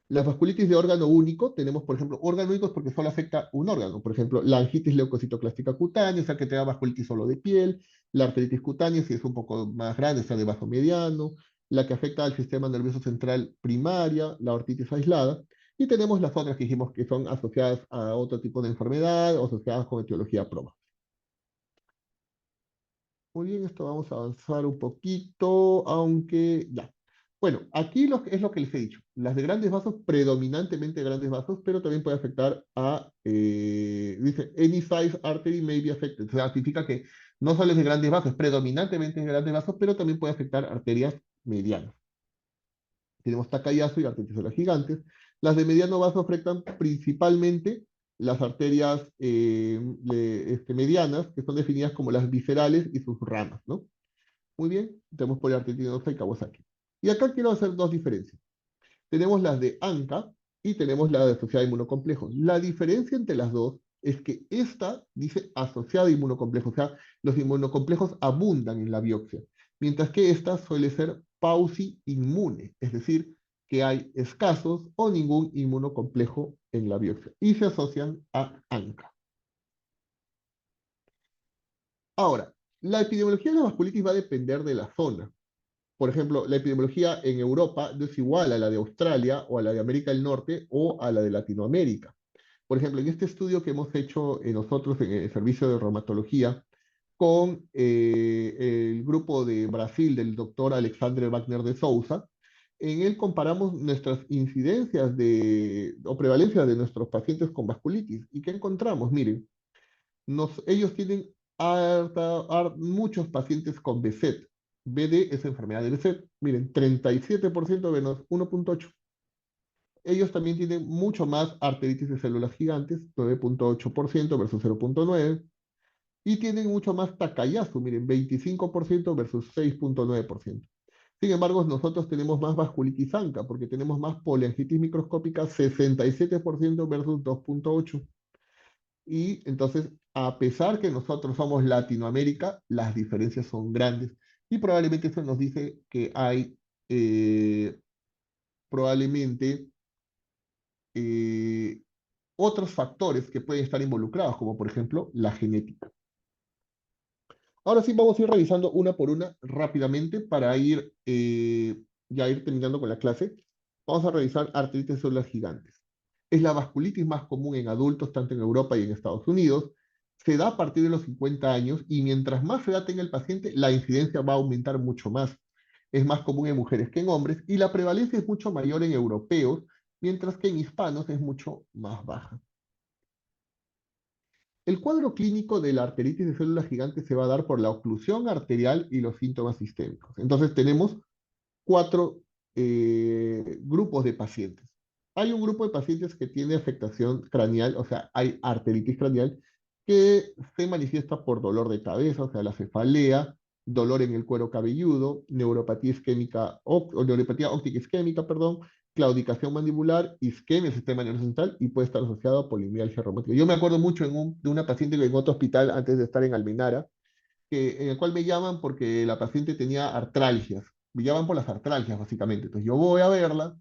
Las vasculitis de órgano único, tenemos, por ejemplo, órgano único porque solo afecta un órgano. Por ejemplo, la angitis leucocitoclástica cutánea, o sea, que te da vasculitis solo de piel, la arteritis cutánea, si es un poco más grande, o sea, de vaso mediano, la que afecta al sistema nervioso central primaria, la ortitis aislada, y tenemos las otras que dijimos que son asociadas a otro tipo de enfermedad o asociadas con etiología proba. Muy bien, esto vamos a avanzar un poquito, aunque ya. Bueno, aquí es lo que les he dicho. Las de grandes vasos, predominantemente grandes vasos, pero también puede afectar dice, any size artery may be affected. O sea, significa que no solo es de grandes vasos, predominantemente de grandes vasos, pero también puede afectar arterias medianas. Tenemos Takayasu y arterias gigantes. Las de mediano vaso afectan principalmente las arterias medianas, que son definidas como las viscerales y sus ramas, ¿no? Muy bien, tenemos poliarteritis nodosa y Kawasaki. Y acá quiero hacer dos diferencias. Tenemos las de ANCA y tenemos la de asociada a inmunocomplejos. La diferencia entre las dos es que esta dice asociada a inmunocomplejos, o sea, los inmunocomplejos abundan en la biopsia, mientras que esta suele ser pausi inmune, es decir, que hay escasos o ningún inmunocomplejo en la biopsia y se asocian a ANCA. Ahora, la epidemiología de la vasculitis va a depender de la zona. Por ejemplo, la epidemiología en Europa no es igual a la de Australia o a la de América del Norte o a la de Latinoamérica. Por ejemplo, en este estudio que hemos hecho nosotros en el servicio de reumatología con el grupo de Brasil del doctor Alexandre Wagner de Souza, en él comparamos nuestras incidencias o prevalencias de nuestros pacientes con vasculitis. ¿Y qué encontramos? Miren, ellos tienen muchos pacientes con BSET. BD es enfermedad de BSET. Miren, 37% menos 1.8. Ellos también tienen mucho más arteritis de células gigantes, 9.8% versus 0.9%. Y tienen mucho más Takayasu, miren, 25% versus 6.9%. Sin embargo, nosotros tenemos más vasculitis ANCA, porque tenemos más poliangitis microscópica, 67% versus 2.8%. Y entonces, a pesar que nosotros somos Latinoamérica, las diferencias son grandes. Y probablemente eso nos dice que hay probablemente otros factores que pueden estar involucrados, como por ejemplo la genética. Ahora sí vamos a ir revisando una por una rápidamente para ir terminando con la clase. Vamos a revisar arteritis de células gigantes. Es la vasculitis más común en adultos, tanto en Europa y en Estados Unidos. Se da a partir de los 50 años y mientras más edad tenga el paciente, la incidencia va a aumentar mucho más. Es más común en mujeres que en hombres y la prevalencia es mucho mayor en europeos, mientras que en hispanos es mucho más baja. El cuadro clínico de la arteritis de células gigantes se va a dar por la oclusión arterial y los síntomas sistémicos. Entonces tenemos 4 grupos de pacientes. Hay un grupo de pacientes que tiene afectación craneal, o sea, hay arteritis craneal, que se manifiesta por dolor de cabeza, o sea, la cefalea, dolor en el cuero cabelludo, neuropatía isquémica, o neuropatía óptica isquémica, perdón, claudicación mandibular, isquemia del sistema nervioso central y puede estar asociado a polimialgia reumática. Yo me acuerdo mucho de una paciente que en otro hospital, antes de estar en Almenara, en el cual me llaman porque la paciente tenía artralgias. Me llaman por las artralgias, básicamente. Entonces yo voy a verla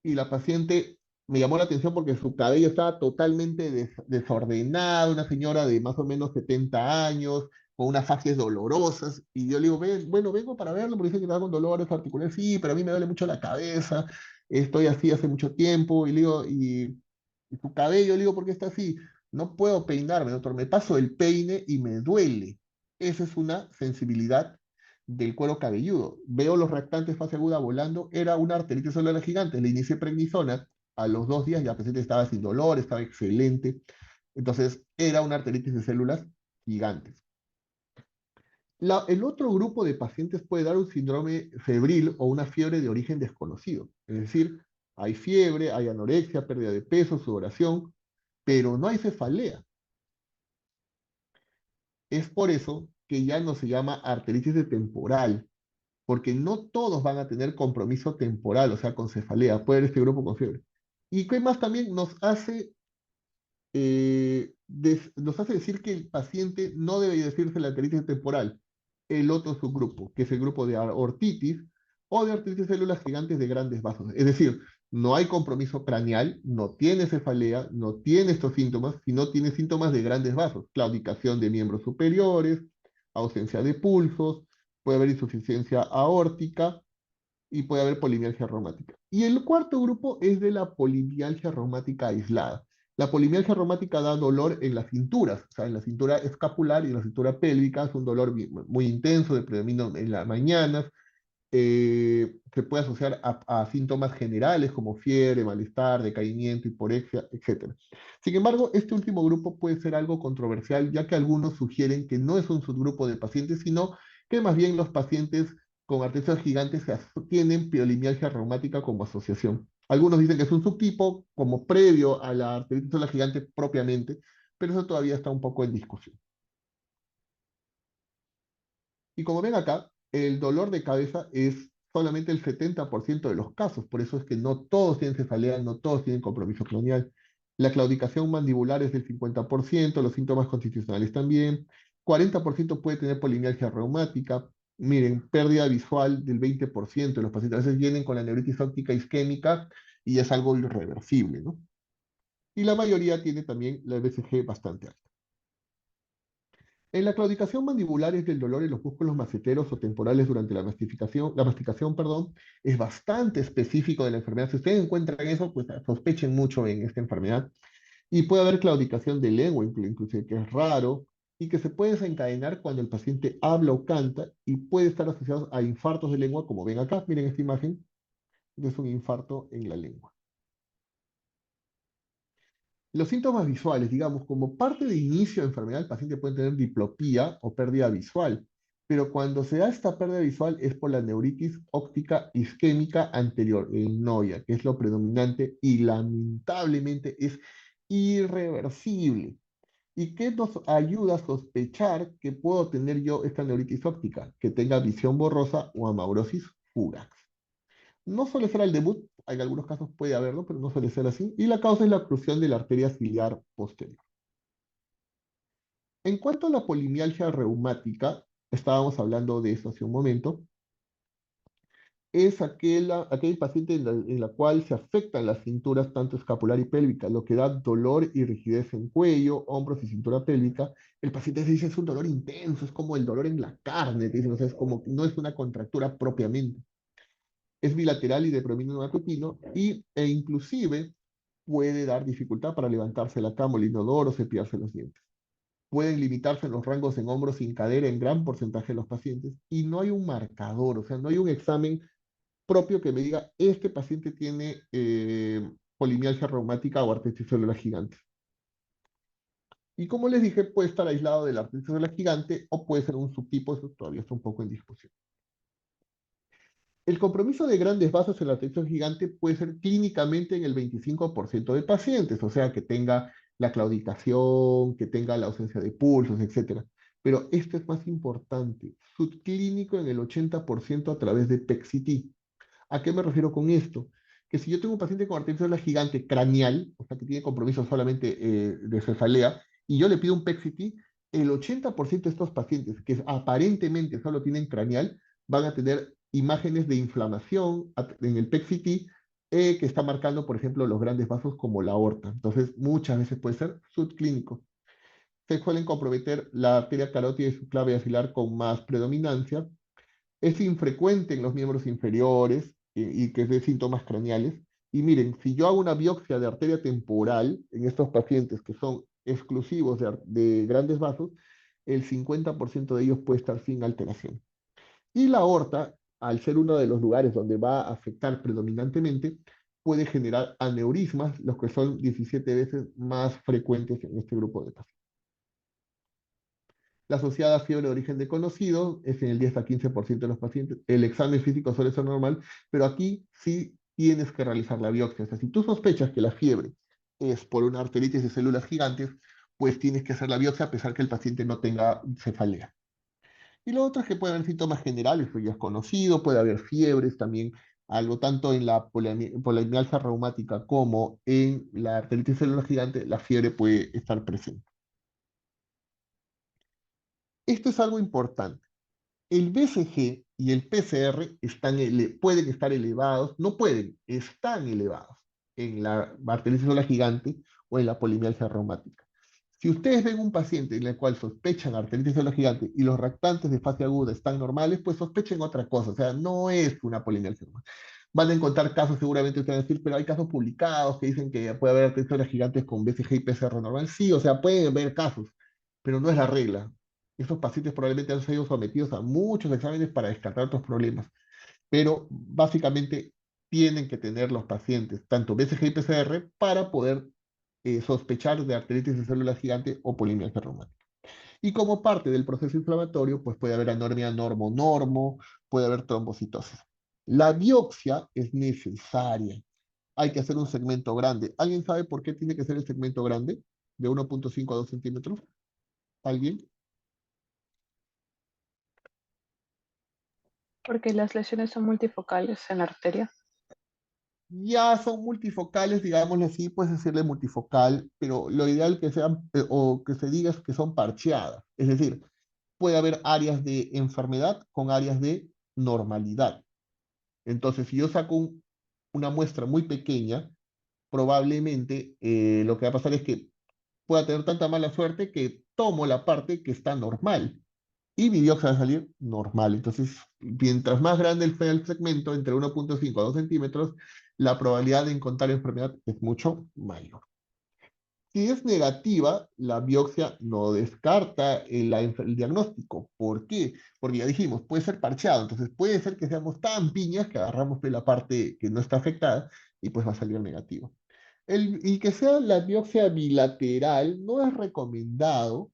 y la paciente me llamó la atención porque su cabello estaba totalmente desordenado, una señora de más o menos 70 años, con unas facies dolorosas, y yo le digo, bueno, vengo para verlo, porque dice que estaba con dolores articulares, sí, pero a mí me duele mucho la cabeza, estoy así hace mucho tiempo, y le digo, y tu cabello, le digo, ¿por qué está así? No puedo peinarme, doctor, me paso el peine y me duele. Esa es una sensibilidad del cuero cabelludo. Veo los reactantes fase aguda volando, era una arteritis celular gigante. Le inicié prednisona, a los 2 días ya el paciente estaba sin dolor, estaba excelente. Entonces, era una arteritis de células gigantes. El otro grupo de pacientes puede dar un síndrome febril o una fiebre de origen desconocido. Es decir, hay fiebre, hay anorexia, pérdida de peso, sudoración, pero no hay cefalea. Es por eso que ya no se llama arteritis de temporal, porque no todos van a tener compromiso temporal, o sea, con cefalea. Puede haber este grupo con fiebre. ¿Y qué más también nos hace decir que el paciente no debe decirse la arteritis temporal? El otro subgrupo, que es el grupo de aortitis o de arteritis de células gigantes de grandes vasos. Es decir, no hay compromiso craneal, no tiene cefalea, no tiene estos síntomas, sino tiene síntomas de grandes vasos, claudicación de miembros superiores, ausencia de pulsos, puede haber insuficiencia aórtica y puede haber polimialgia reumática. Y el cuarto grupo es de la polimialgia reumática aislada. La polimialgia reumática da dolor en las cinturas, o sea, en la cintura escapular y en la cintura pélvica, es un dolor muy intenso, de predominio en las mañanas, se puede asociar a síntomas generales como fiebre, malestar, decaimiento, hiporexia, etc. Sin embargo, este último grupo puede ser algo controversial, ya que algunos sugieren que no es un subgrupo de pacientes, sino que más bien los pacientes con arterias gigantes tienen polimialgia reumática como asociación. Algunos dicen que es un subtipo, como previo a la arteritis gigante propiamente, pero eso todavía está un poco en discusión. Y como ven acá, el dolor de cabeza es solamente el 70% de los casos, por eso es que no todos tienen cefalea, no todos tienen compromiso craneal. La claudicación mandibular es del 50%, los síntomas constitucionales también, 40% puede tener polimialgia reumática, miren, pérdida visual del 20%, los pacientes a veces vienen con la neuritis óptica isquémica y es algo irreversible, ¿no? Y la mayoría tiene también la BCG bastante alta. En la claudicación mandibular es del dolor en los músculos maceteros o temporales durante la masticación, perdón, es bastante específico de la enfermedad. Si ustedes encuentran eso, pues sospechen mucho en esta enfermedad. Y puede haber claudicación de lengua, inclusive, que es raro, y que se puede desencadenar cuando el paciente habla o canta, y puede estar asociado a infartos de lengua, como ven acá. Miren esta imagen, es un infarto en la lengua. Los síntomas visuales, digamos, como parte de inicio de enfermedad, el paciente puede tener diplopía o pérdida visual, pero cuando se da esta pérdida visual es por la neuritis óptica isquémica anterior, el NOIA, que es lo predominante y lamentablemente es irreversible. ¿Y qué nos ayuda a sospechar que puedo tener yo esta neuritis óptica? Que tenga visión borrosa o amaurosis furax. No suele ser al debut, en algunos casos puede haberlo, pero no suele ser así. Y la causa es la oclusión de la arteria ciliar posterior. En cuanto a la polimialgia reumática, estábamos hablando de eso hace un momento, es aquel paciente en la cual se afectan las cinturas tanto escapular y pélvica, lo que da dolor y rigidez en cuello, hombros y cintura pélvica. El paciente se dice es un dolor intenso, es como el dolor en la carne, te dicen, o sea, es como, no es una contractura propiamente. Es bilateral y de predominio matutino e inclusive puede dar dificultad para levantarse de la cama, el inodoro, cepillarse los dientes. Pueden limitarse los rangos en hombros sin cadera en gran porcentaje de los pacientes y no hay un marcador, o sea, no hay un examen propio que me diga, este paciente tiene polimialgia reumática o artritis celular gigante. Y como les dije, puede estar aislado de la artritis celular gigante o puede ser un subtipo, eso todavía está un poco en discusión. El compromiso de grandes vasos en la artritis gigante puede ser clínicamente en el 25% de pacientes, o sea, que tenga la claudicación, que tenga la ausencia de pulsos, etc. Pero esto es más importante, subclínico en el 80% a través de PET-CT. ¿A qué me refiero con esto? Que si yo tengo un paciente con artritis gigante craneal, o sea, que tiene compromiso solamente de cefalea, y yo le pido un PET-CT, el 80% de estos pacientes que aparentemente solo tienen craneal, van a tener imágenes de inflamación en el PET-CT que está marcando, por ejemplo, los grandes vasos como la aorta. Entonces, muchas veces puede ser subclínico. Se suelen comprometer la arteria carótida y su clave axilar con más predominancia. Es infrecuente en los miembros inferiores y que es de síntomas craneales. Y miren, si yo hago una biopsia de arteria temporal en estos pacientes que son exclusivos de grandes vasos, el 50% de ellos puede estar sin alteración. Y la aorta, al ser uno de los lugares donde va a afectar predominantemente, puede generar aneurismas, los que son 17 veces más frecuentes en este grupo de pacientes. La asociada a fiebre de origen desconocido es en el 10 a 15% de los pacientes. El examen físico suele ser normal, pero aquí sí tienes que realizar la biopsia. O sea, si tú sospechas que la fiebre es por una arteritis de células gigantes, pues tienes que hacer la biopsia a pesar que el paciente no tenga cefalea. Y lo otro es que puede haber síntomas generales, eso ya es conocido, puede haber fiebres también, algo tanto en la poliomialgia reumática como en la arteritis celular gigante, la fiebre puede estar presente. Esto es algo importante. El BCG y el PCR pueden estar elevados, no pueden, están elevados en la arteritis celular gigante o en la polimialgia reumática. Si ustedes ven un paciente en el cual sospechan arteritis celular gigante y los reactantes de fase aguda están normales, pues sospechen otra cosa, o sea, no es una polimialgia reumática. Van a encontrar casos, seguramente ustedes van a decir, pero hay casos publicados que dicen que puede haber arteritis celular gigantes con BCG y PCR normal. Sí, o sea, pueden haber casos, pero no es la regla. Esos pacientes probablemente han sido sometidos a muchos exámenes para descartar otros problemas, pero básicamente tienen que tener los pacientes tanto BCG y PCR para poder sospechar de arteritis de células gigantes o polimialgia reumática. Y como parte del proceso inflamatorio, pues puede haber anormia normo-normo, puede haber trombocitosis. La biopsia es necesaria. Hay que hacer un segmento grande. ¿Alguien sabe por qué tiene que ser el segmento grande? De 1.5 a 2 centímetros. ¿Alguien? Porque las lesiones son multifocales en la arteria. Ya son multifocales, digámoslo así, puedes decirle multifocal, pero lo ideal que sean, o que se diga es que son parcheadas. Es decir, puede haber áreas de enfermedad con áreas de normalidad. Entonces, si yo saco una muestra muy pequeña, probablemente lo que va a pasar es que pueda tener tanta mala suerte que tomo la parte que está normal y mi biopsia va a salir normal. Entonces, mientras más grande sea el segmento, entre 1.5 a 2 centímetros, la probabilidad de encontrar enfermedad es mucho mayor. Si es negativa, la biopsia no descarta el diagnóstico. ¿Por qué? Porque ya dijimos, puede ser parcheado, entonces puede ser que seamos tan piñas que agarramos de la parte que no está afectada y pues va a salir negativo. Y que sea la biopsia bilateral no es recomendado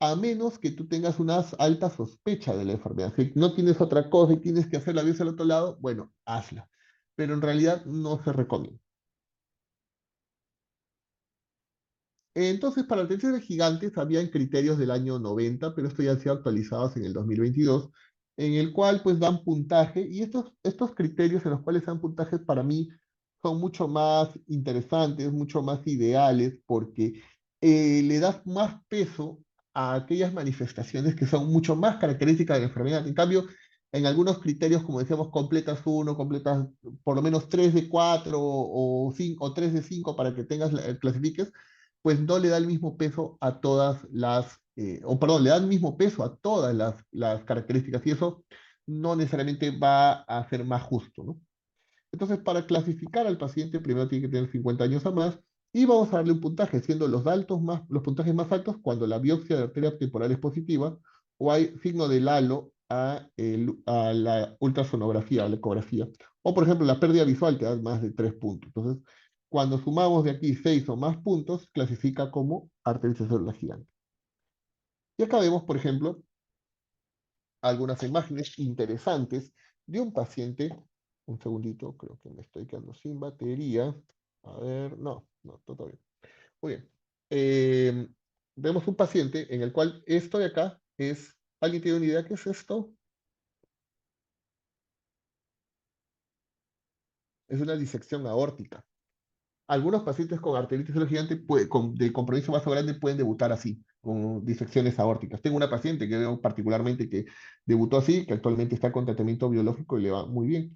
a menos que tú tengas una alta sospecha de la enfermedad. Si no tienes otra cosa y tienes que hacer la biopsia al otro lado, bueno, hazla. Pero en realidad no se recomienda. Entonces, para detección de gigantes habían criterios del año 90, pero estos ya han sido actualizados en el 2022, en el cual pues dan puntaje, y estos criterios en los cuales dan puntajes para mí son mucho más interesantes, mucho más ideales, porque le das más peso a aquellas manifestaciones que son mucho más características de la enfermedad. En cambio, en algunos criterios, como decíamos, completas uno, completas por lo menos 3 de 4 o 5, o 3 de 5 para que tengas clasifiques, pues no le da el mismo peso a todas o perdón, le da el mismo peso a todas las características y eso no necesariamente va a ser más justo, ¿no? Entonces, para clasificar al paciente, primero tiene que tener 50 años o más y vamos a darle un puntaje, siendo los puntajes más altos cuando la biopsia de arteria temporal es positiva o hay signo del halo a la ultrasonografía, a la ecografía. O, por ejemplo, la pérdida visual que da más de 3 puntos. Entonces, cuando sumamos de aquí 6 o más puntos, clasifica como arteritis celular gigante. Y acá vemos, por ejemplo, algunas imágenes interesantes de un paciente. Un segundito, creo que me estoy quedando sin batería. A ver, no, todo bien. Muy bien. Vemos un paciente en el cual esto de acá es, ¿alguien tiene una idea qué es esto? Es una disección aórtica. Algunos pacientes con arteritis celular gigante de compromiso vaso grande pueden debutar así, con disecciones aórticas. Tengo una paciente que veo particularmente que debutó así, que actualmente está con tratamiento biológico y le va muy bien.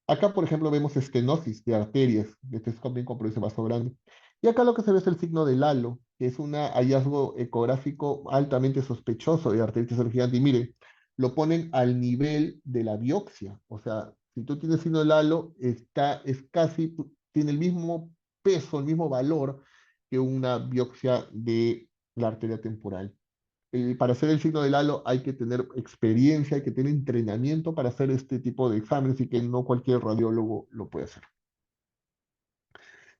Acá, por ejemplo, vemos estenosis de arterias, este es también compromiso vaso grande. Y acá lo que se ve es el signo del halo, que es un hallazgo ecográfico altamente sospechoso de arteritis celular gigante. Y mire, lo ponen al nivel de la biopsia. O sea, si tú tienes signo del halo, tiene el mismo peso, el mismo valor que una biopsia de la arteria temporal. Para hacer el signo del halo hay que tener experiencia, hay que tener entrenamiento para hacer este tipo de exámenes y que no cualquier radiólogo lo puede hacer.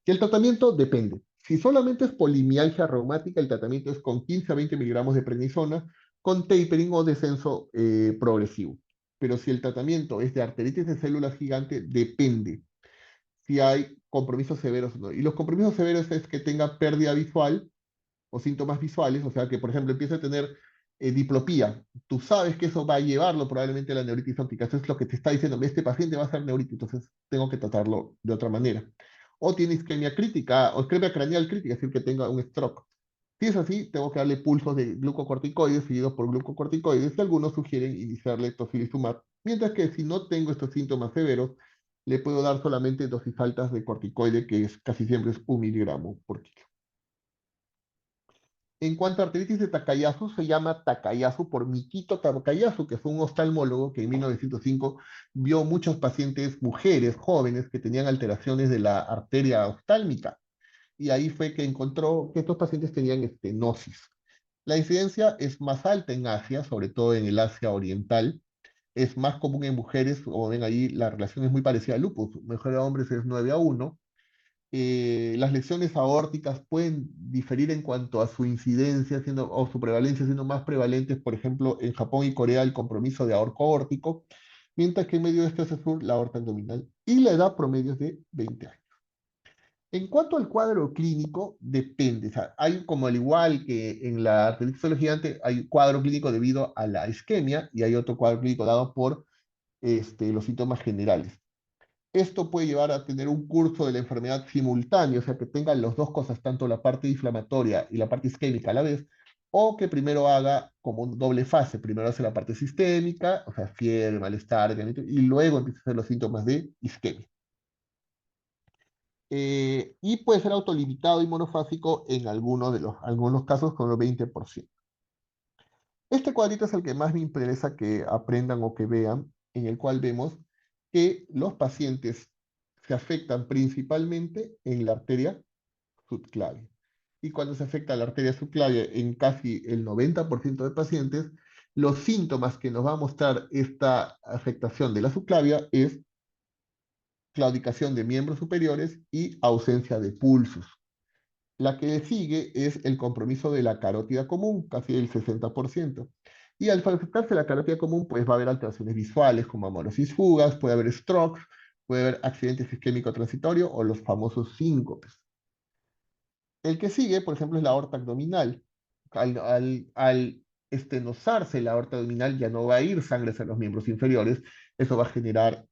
Y el tratamiento depende. Si solamente es polimialgia reumática, el tratamiento es con 15 a 20 miligramos de prednisona con tapering o descenso progresivo. Pero si el tratamiento es de arteritis de células gigante, depende si hay compromisos severos o no. Y los compromisos severos es que tenga pérdida visual o síntomas visuales, o sea, que por ejemplo empiece a tener diplopía. Tú sabes que eso va a llevarlo probablemente a la neuritis óptica. Eso es lo que te está diciendo, este paciente va a ser neuritis, entonces tengo que tratarlo de otra manera. O tiene isquemia crítica, o isquemia craneal crítica, es decir, que tenga un stroke. Si es así, tengo que darle pulsos de glucocorticoides seguidos por glucocorticoides, y algunos sugieren iniciarle tocilizumab, mientras que si no tengo estos síntomas severos, le puedo dar solamente dosis altas de corticoide, que es, casi siempre es 1 miligramo por kilo. En cuanto a arteritis de Takayasu, se llama Takayasu por Mikito Takayasu, que fue un oftalmólogo que en 1905 vio muchos pacientes, mujeres jóvenes, que tenían alteraciones de la arteria oftálmica. Y ahí fue que encontró que estos pacientes tenían estenosis. La incidencia es más alta en Asia, sobre todo en el Asia oriental. Es más común en mujeres, como ven ahí, la relación es muy parecida al lupus. Mujeres a hombres es 9-1. Las lesiones aórticas pueden diferir en cuanto a su incidencia o su prevalencia, siendo más prevalentes, por ejemplo, en Japón y Corea, el compromiso de ahorco aórtico, mientras que en Medio Oeste Asia Sur, la aorta abdominal. Y la edad promedio es de 20 años. En cuanto al cuadro clínico, depende. O sea, hay, como al igual que en la arteritis gigante, hay cuadro clínico debido a la isquemia y hay otro cuadro clínico dado por los síntomas generales. Esto puede llevar a tener un curso de la enfermedad simultáneo, o sea, que tengan las dos cosas, tanto la parte inflamatoria y la parte isquémica a la vez, o que primero haga como un doble fase. Primero hace la parte sistémica, o sea, fiebre, malestar, y luego empieza a hacer los síntomas de isquemia. Y puede ser autolimitado y monofásico en algunos casos con el 20%. Este cuadrito es el que más me interesa que aprendan o que vean, en el cual vemos que los pacientes se afectan principalmente en la arteria subclavia. Y cuando se afecta la arteria subclavia en casi el 90% de pacientes, los síntomas que nos va a mostrar esta afectación de la subclavia es claudicación de miembros superiores y ausencia de pulsos. La que sigue es el compromiso de la carótida común, casi el 60%. Y al afectarse la carótida común, pues va a haber alteraciones visuales como amaurosis fugas, puede haber strokes, puede haber accidentes isquémicos transitorios o los famosos síncopes. El que sigue, por ejemplo, es la aorta abdominal. Al estenosarse la aorta abdominal ya no va a ir sangre hacia los miembros inferiores, eso va a generar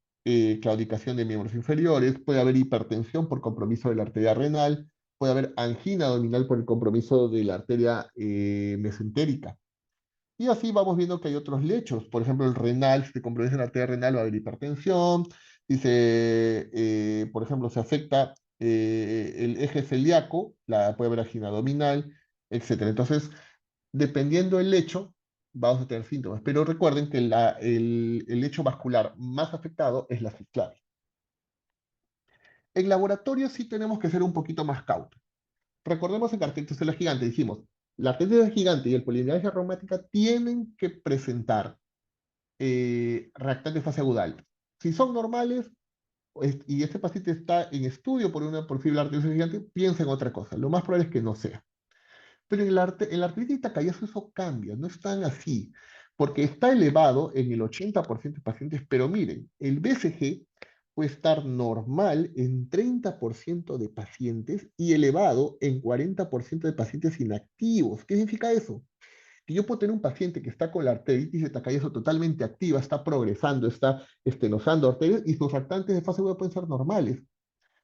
claudicación de miembros inferiores, puede haber hipertensión por compromiso de la arteria renal, puede haber angina abdominal por el compromiso de la arteria mesentérica. Y así vamos viendo que hay otros lechos, por ejemplo el renal, si se compromete la arteria renal va a haber hipertensión, si por ejemplo se afecta el eje celíaco, puede haber angina abdominal, etc. Entonces, dependiendo del lecho, vamos a tener síntomas. Pero recuerden que el lecho vascular más afectado es la subclavia. En laboratorio sí tenemos que ser un poquito más cautos. Recordemos en arteritis gigante, dijimos, la arteritis gigante y el polinealgia reumática tienen que presentar reactantes fase agudal. Si son normales y este paciente está en estudio por fibra arteritis gigante, piensa en otra cosa. Lo más probable es que no sea. Pero en la artritis Takayasu eso cambia, no es tan así, porque está elevado en el 80% de pacientes, pero miren, el BCG puede estar normal en 30% de pacientes y elevado en 40% de pacientes inactivos. ¿Qué significa eso? Que yo puedo tener un paciente que está con la arteritis de Takayasu totalmente activa, está progresando, está estenosando arterias y sus reactantes de fase aguda pueden ser normales.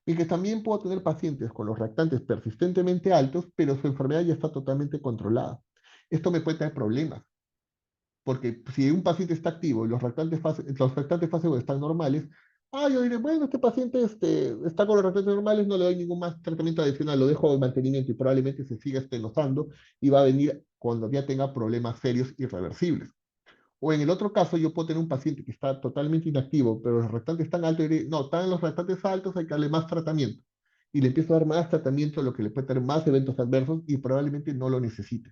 Y que también puedo tener pacientes con los reactantes persistentemente altos, pero su enfermedad ya está totalmente controlada. Esto me puede traer problemas, porque si un paciente está activo y los reactantes fase aguda están normales, yo diré, bueno, este paciente está con los reactantes normales, no le doy ningún más tratamiento adicional, lo dejo en mantenimiento y probablemente se siga estenosando y va a venir cuando ya tenga problemas serios irreversibles. O en el otro caso, yo puedo tener un paciente que está totalmente inactivo, pero los reactantes están altos, y diré, no, están los reactantes altos, hay que darle más tratamiento. Y le empiezo a dar más tratamiento, lo que le puede tener más eventos adversos y probablemente no lo necesite.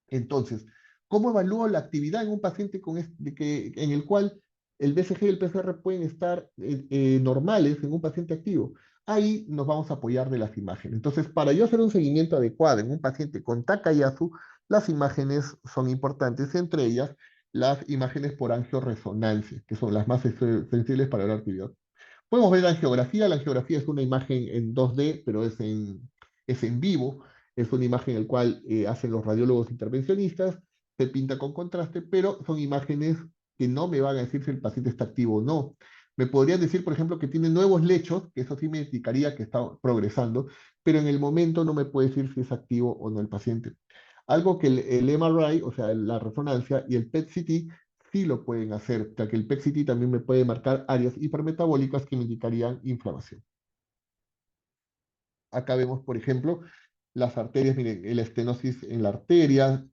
Entonces, ¿cómo evalúo la actividad en un paciente en el cual el BCG y el PCR pueden estar normales en un paciente activo? Ahí nos vamos a apoyar de las imágenes. Entonces, para yo hacer un seguimiento adecuado en un paciente con Takayasu, Las imágenes son importantes, entre ellas las imágenes por angioresonancia, que son las más sensibles para la actividad. Podemos ver la angiografía es una imagen en 2D, pero es en vivo, es una imagen en la cual hacen los radiólogos intervencionistas, se pinta con contraste, pero son imágenes que no me van a decir si el paciente está activo o no. Me podrían decir, por ejemplo, que tiene nuevos lechos, que eso sí me indicaría que está progresando, pero en el momento no me puede decir si es activo o no el paciente. Algo que el MRI, o sea, la resonancia y el PET-CT sí lo pueden hacer, ya que el PET-CT también me puede marcar áreas hipermetabólicas que me indicarían inflamación. Acá vemos, por ejemplo, las arterias, miren, la estenosis en la arteria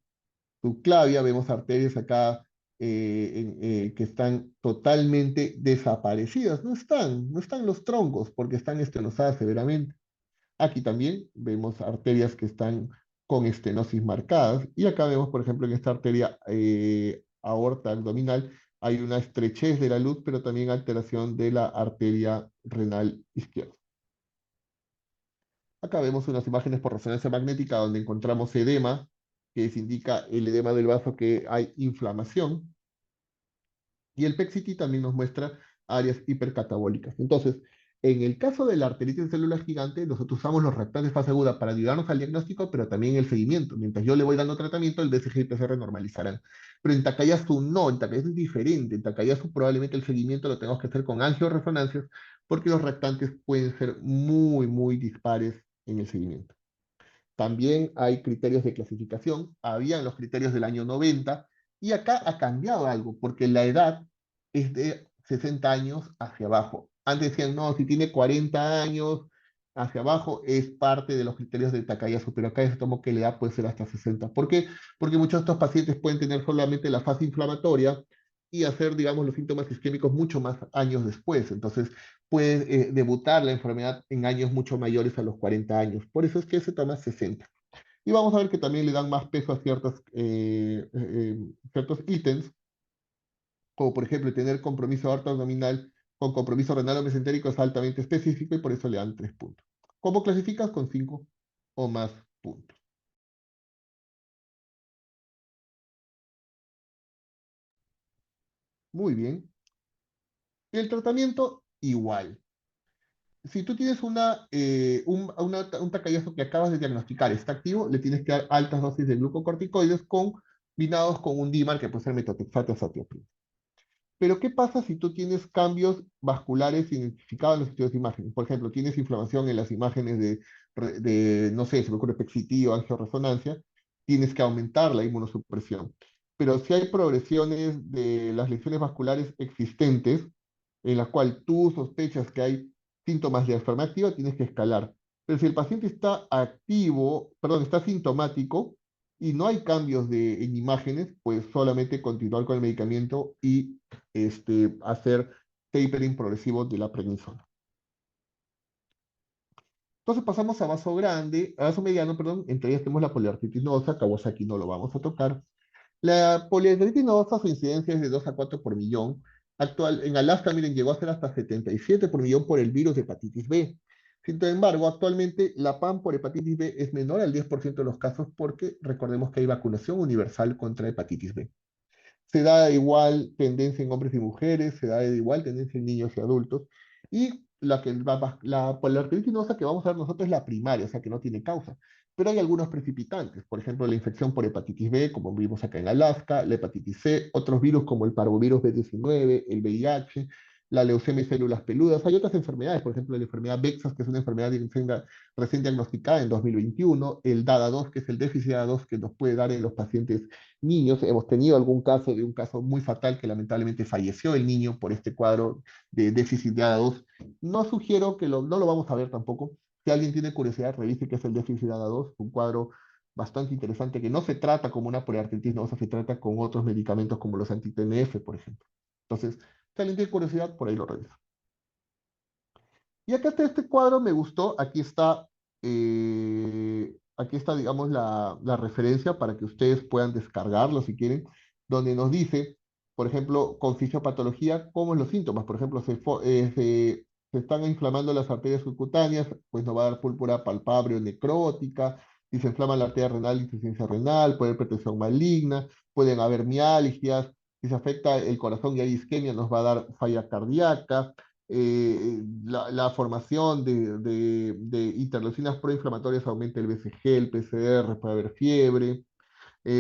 subclavia, vemos arterias acá que están totalmente desaparecidas, no están los troncos porque están estenosadas severamente. Aquí también vemos arterias que están con estenosis marcadas y acá vemos, por ejemplo, en esta arteria aorta abdominal hay una estrechez de la luz, pero también alteración de la arteria renal izquierda. Acá vemos unas imágenes por resonancia magnética donde encontramos edema, que indica el edema del vaso que hay inflamación. Y el PET-CT también nos muestra áreas hipercatabólicas. Entonces, en el caso de la arteritis de células gigante, nosotros usamos los reactantes de fase aguda para ayudarnos al diagnóstico, pero también el seguimiento. Mientras yo le voy dando tratamiento, el BCG y el PCR normalizarán. Pero en Takayasu no, en Takayasu es diferente. En Takayasu probablemente el seguimiento lo tenemos que hacer con angioresonancias, porque los reactantes pueden ser muy, muy dispares en el seguimiento. También hay criterios de clasificación. Habían los criterios del año 90 y acá ha cambiado algo, porque la edad es de 60 años hacia abajo. Antes decían, no, si tiene 40 años hacia abajo es parte de los criterios de Takayasu, pero acá se tomó que la edad puede ser hasta 60. ¿Por qué? Porque muchos de estos pacientes pueden tener solamente la fase inflamatoria y hacer, digamos, los síntomas isquémicos mucho más años después. Entonces, puede debutar la enfermedad en años mucho mayores a los 40 años. Por eso es que se toma 60. Y vamos a ver que también le dan más peso a ciertos ítems, como por ejemplo tener compromiso aorta abdominal con compromiso renal o mesentérico es altamente específico y por eso le dan 3 puntos. ¿Cómo clasificas? Con 5 o más puntos. Muy bien. El tratamiento, igual. Si tú tienes un tacayazo que acabas de diagnosticar, está activo, le tienes que dar altas dosis de glucocorticoides combinados con un DIMAR que puede ser metotrexato o satioprina. Pero, ¿qué pasa si tú tienes cambios vasculares identificados en los estudios de imágenes? Por ejemplo, tienes inflamación en las imágenes no sé, se me ocurre PET-CT o angioresonancia, tienes que aumentar la inmunosupresión. Pero si hay progresiones de las lesiones vasculares existentes, en las cuales tú sospechas que hay síntomas de enfermedad activa, tienes que escalar. Pero si el paciente está activo, perdón, está sintomático y no hay cambios en imágenes, pues solamente continuar con el medicamento y hacer tapering progresivo de la prednisona. Entonces pasamos a vaso mediano, perdón, entre ellas tenemos la poliartritis nodosa, Kawasaki no lo vamos a tocar. La poliartritis nodosa, su incidencia es de 2 a 4 por millón. En Alaska, miren, llegó a ser hasta 77 por millón por el virus de hepatitis B. Sin embargo, actualmente la PAM por hepatitis B es menor al 10% de los casos porque recordemos que hay vacunación universal contra hepatitis B. Se da igual tendencia en hombres y mujeres, se da igual tendencia en niños y adultos. Y la poliarteritis nodosa que vamos a ver nosotros es la primaria, o sea que no tiene causa. Pero hay algunos precipitantes, por ejemplo, la infección por hepatitis B, como vimos acá en Alaska, la hepatitis C, otros virus como el parvovirus B19, el VIH, la leucemia y células peludas. Hay otras enfermedades, por ejemplo, la enfermedad VEXAS, que es una enfermedad recién diagnosticada en 2021, el DADA2, que es el déficit DADA2 que nos puede dar en los pacientes niños. Hemos tenido un caso muy fatal que lamentablemente falleció el niño por este cuadro de déficit de ADA2. No sugiero que no lo vamos a ver tampoco. Si alguien tiene curiosidad, revise qué es el déficit de ADA2, un cuadro bastante interesante que no se trata como una poliartritis nodosa, se trata con otros medicamentos como los anti-TNF, por ejemplo. Entonces, si alguien tiene curiosidad, por ahí lo revisa. Y acá está este cuadro, me gustó. Aquí está, digamos, la referencia para que ustedes puedan descargarlo si quieren, donde nos dice, por ejemplo, con fisiopatología, cómo es los síntomas. Por ejemplo, se están inflamando las arterias subcutáneas, pues nos va a dar púrpura palpable o necrótica, Si se inflama la arteria renal, insuficiencia renal, puede haber hipertensión maligna, pueden haber mialgias. Si se afecta el corazón y hay isquemia, nos va a dar falla cardíaca. La formación de interleucinas proinflamatorias aumenta el BCG, el PCR, puede haber fiebre,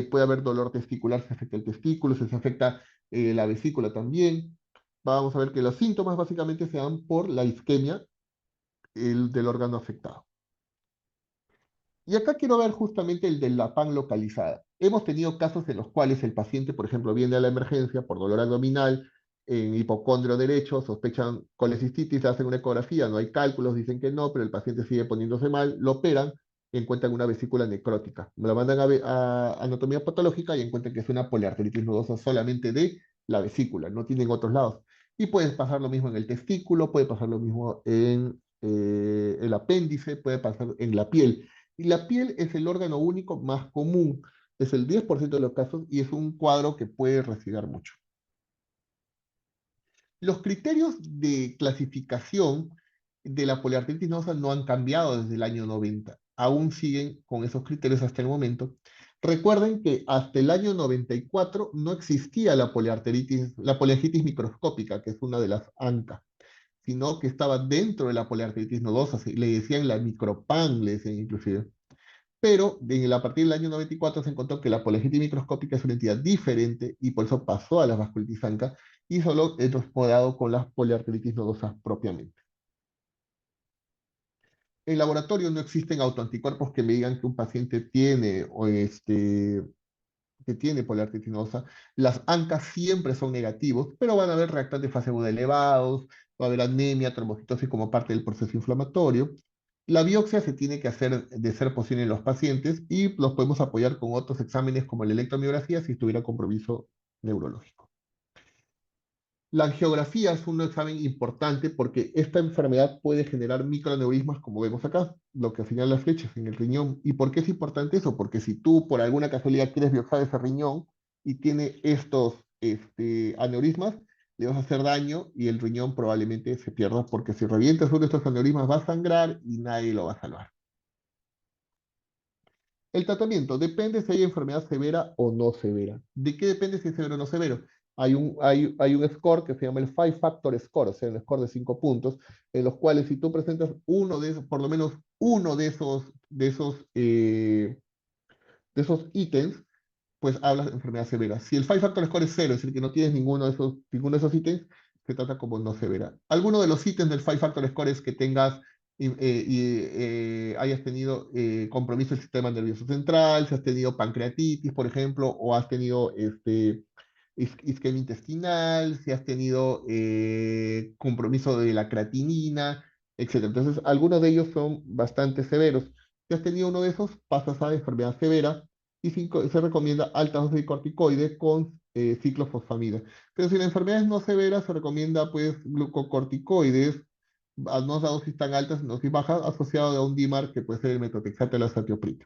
puede haber dolor testicular si se afecta el testículo, si se afecta la vesícula también. Vamos a ver que los síntomas básicamente se dan por la isquemia del órgano afectado. Y acá quiero ver justamente el de la PAN localizada. Hemos tenido casos en los cuales el paciente, por ejemplo, viene a la emergencia por dolor abdominal, en hipocondrio derecho, sospechan colecistitis, le hacen una ecografía, no hay cálculos, dicen que no, pero el paciente sigue poniéndose mal, lo operan, encuentran una vesícula necrótica. Me la mandan a anatomía patológica y encuentran que es una poliarteritis nodosa solamente de la vesícula, no tienen otros lados. Y puede pasar lo mismo en el testículo, puede pasar lo mismo en el apéndice, puede pasar en la piel. Y la piel es el órgano único más común, es el 10% de los casos y es un cuadro que puede residuar mucho. Los criterios de clasificación de la poliarteritis nodosa no han cambiado desde el año 90, aún siguen con esos criterios hasta el momento. Recuerden que hasta el año 94 no existía la poliarteritis microscópica, que es una de las ANCA, sino que estaba dentro de la poliarteritis nodosa, le decían la micropan, le decían inclusive. Pero a partir del año 94 se encontró que la poliarteritis microscópica es una entidad diferente y por eso pasó a la vasculitis ANCA y solo es explorado con las poliarteritis nodosas propiamente. En laboratorio no existen autoanticuerpos que me digan que un paciente tiene que tiene poliarteritis nodosa. Las ANCA siempre son negativos, pero van a haber reactantes de fase aguda elevados, va a haber anemia, trombocitosis como parte del proceso inflamatorio. La biopsia se tiene que hacer de ser posible en los pacientes y los podemos apoyar con otros exámenes como la electromiografía si estuviera compromiso neurológico. La angiografía es un examen importante porque esta enfermedad puede generar microaneurismas, como vemos acá, lo que señalan las flechas en el riñón. ¿Y por qué es importante eso? Porque si tú por alguna casualidad quieres biopsiar ese riñón y tiene estos aneurismas, le vas a hacer daño y el riñón probablemente se pierda porque si revientas uno de estos aneurismas va a sangrar y nadie lo va a salvar. El tratamiento depende si hay enfermedad severa o no severa. ¿De qué depende si es severo o no severo? Hay un score que se llama el Five Factor Score, o sea, un score de 5 puntos, en los cuales si tú presentas uno de esos, por lo menos uno de esos ítems, pues hablas de enfermedad severa. Si el Five Factor Score es 0, es decir, que no tienes ninguno de esos ítems, se trata como no severa. Alguno de los ítems del Five Factor Score es que tengas hayas tenido compromiso del sistema nervioso central, si has tenido pancreatitis, por ejemplo, o has tenido isquemia intestinal, si has tenido compromiso de la creatinina, etc. Entonces, algunos de ellos son bastante severos. Si has tenido uno de esos, pasas a enfermedad severa y se recomienda alta dosis de corticoide con ciclofosfamida. Pero si la enfermedad es no severa, se recomienda pues glucocorticoides a no dosis tan altas, dosis bajas, asociado a un DIMAR que puede ser el metotrexato o la azatioprina.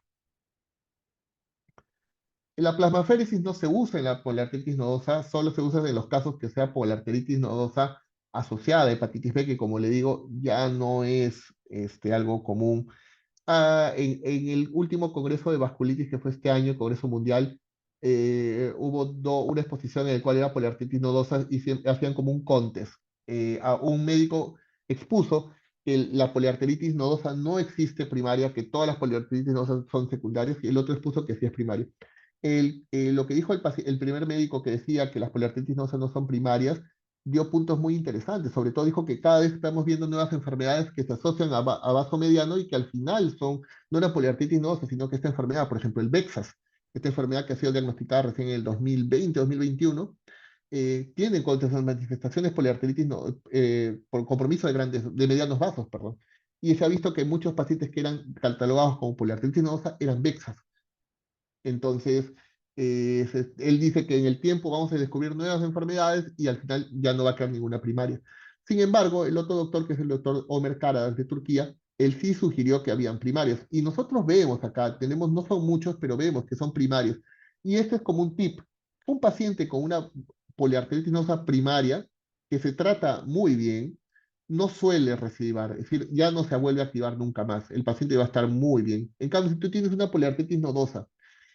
La plasmaféresis no se usa en la poliarteritis nodosa, solo se usa en los casos que sea poliarteritis nodosa asociada a hepatitis B, que como le digo, ya no es algo común. En el último congreso de vasculitis que fue este año, el Congreso Mundial, hubo una exposición en la cual era poliarteritis nodosa y hacían como un contest. A un médico expuso que la poliarteritis nodosa no existe primaria, que todas las poliarteritis nodosas son secundarias, y el otro expuso que sí es primario. Lo que dijo el primer médico que decía que las poliarteritis nodosas no son primarias, dio puntos muy interesantes. Sobre todo dijo que cada vez estamos viendo nuevas enfermedades que se asocian a vaso mediano y que al final son no una poliarteritis nodosa, sino que esta enfermedad, por ejemplo, el VEXAS, esta enfermedad que ha sido diagnosticada recién en el 2020-2021, tiene contra esas manifestaciones poliarteritis por compromiso de medianos vasos, perdón. Y se ha visto que muchos pacientes que eran catalogados como poliarteritis nodosa eran VEXAS. Entonces, él dice que en el tiempo vamos a descubrir nuevas enfermedades y al final ya no va a quedar ninguna primaria. Sin embargo, el otro doctor, que es el doctor Ömer Karadas de Turquía, él sí sugirió que habían primarias. Y nosotros vemos acá, no son muchos, pero vemos que son primarios. Y este es como un tip. Un paciente con una poliarteritis nodosa primaria, que se trata muy bien, no suele recidivar, es decir, ya no se vuelve a activar nunca más. El paciente va a estar muy bien. En cambio, si tú tienes una poliartritis nodosa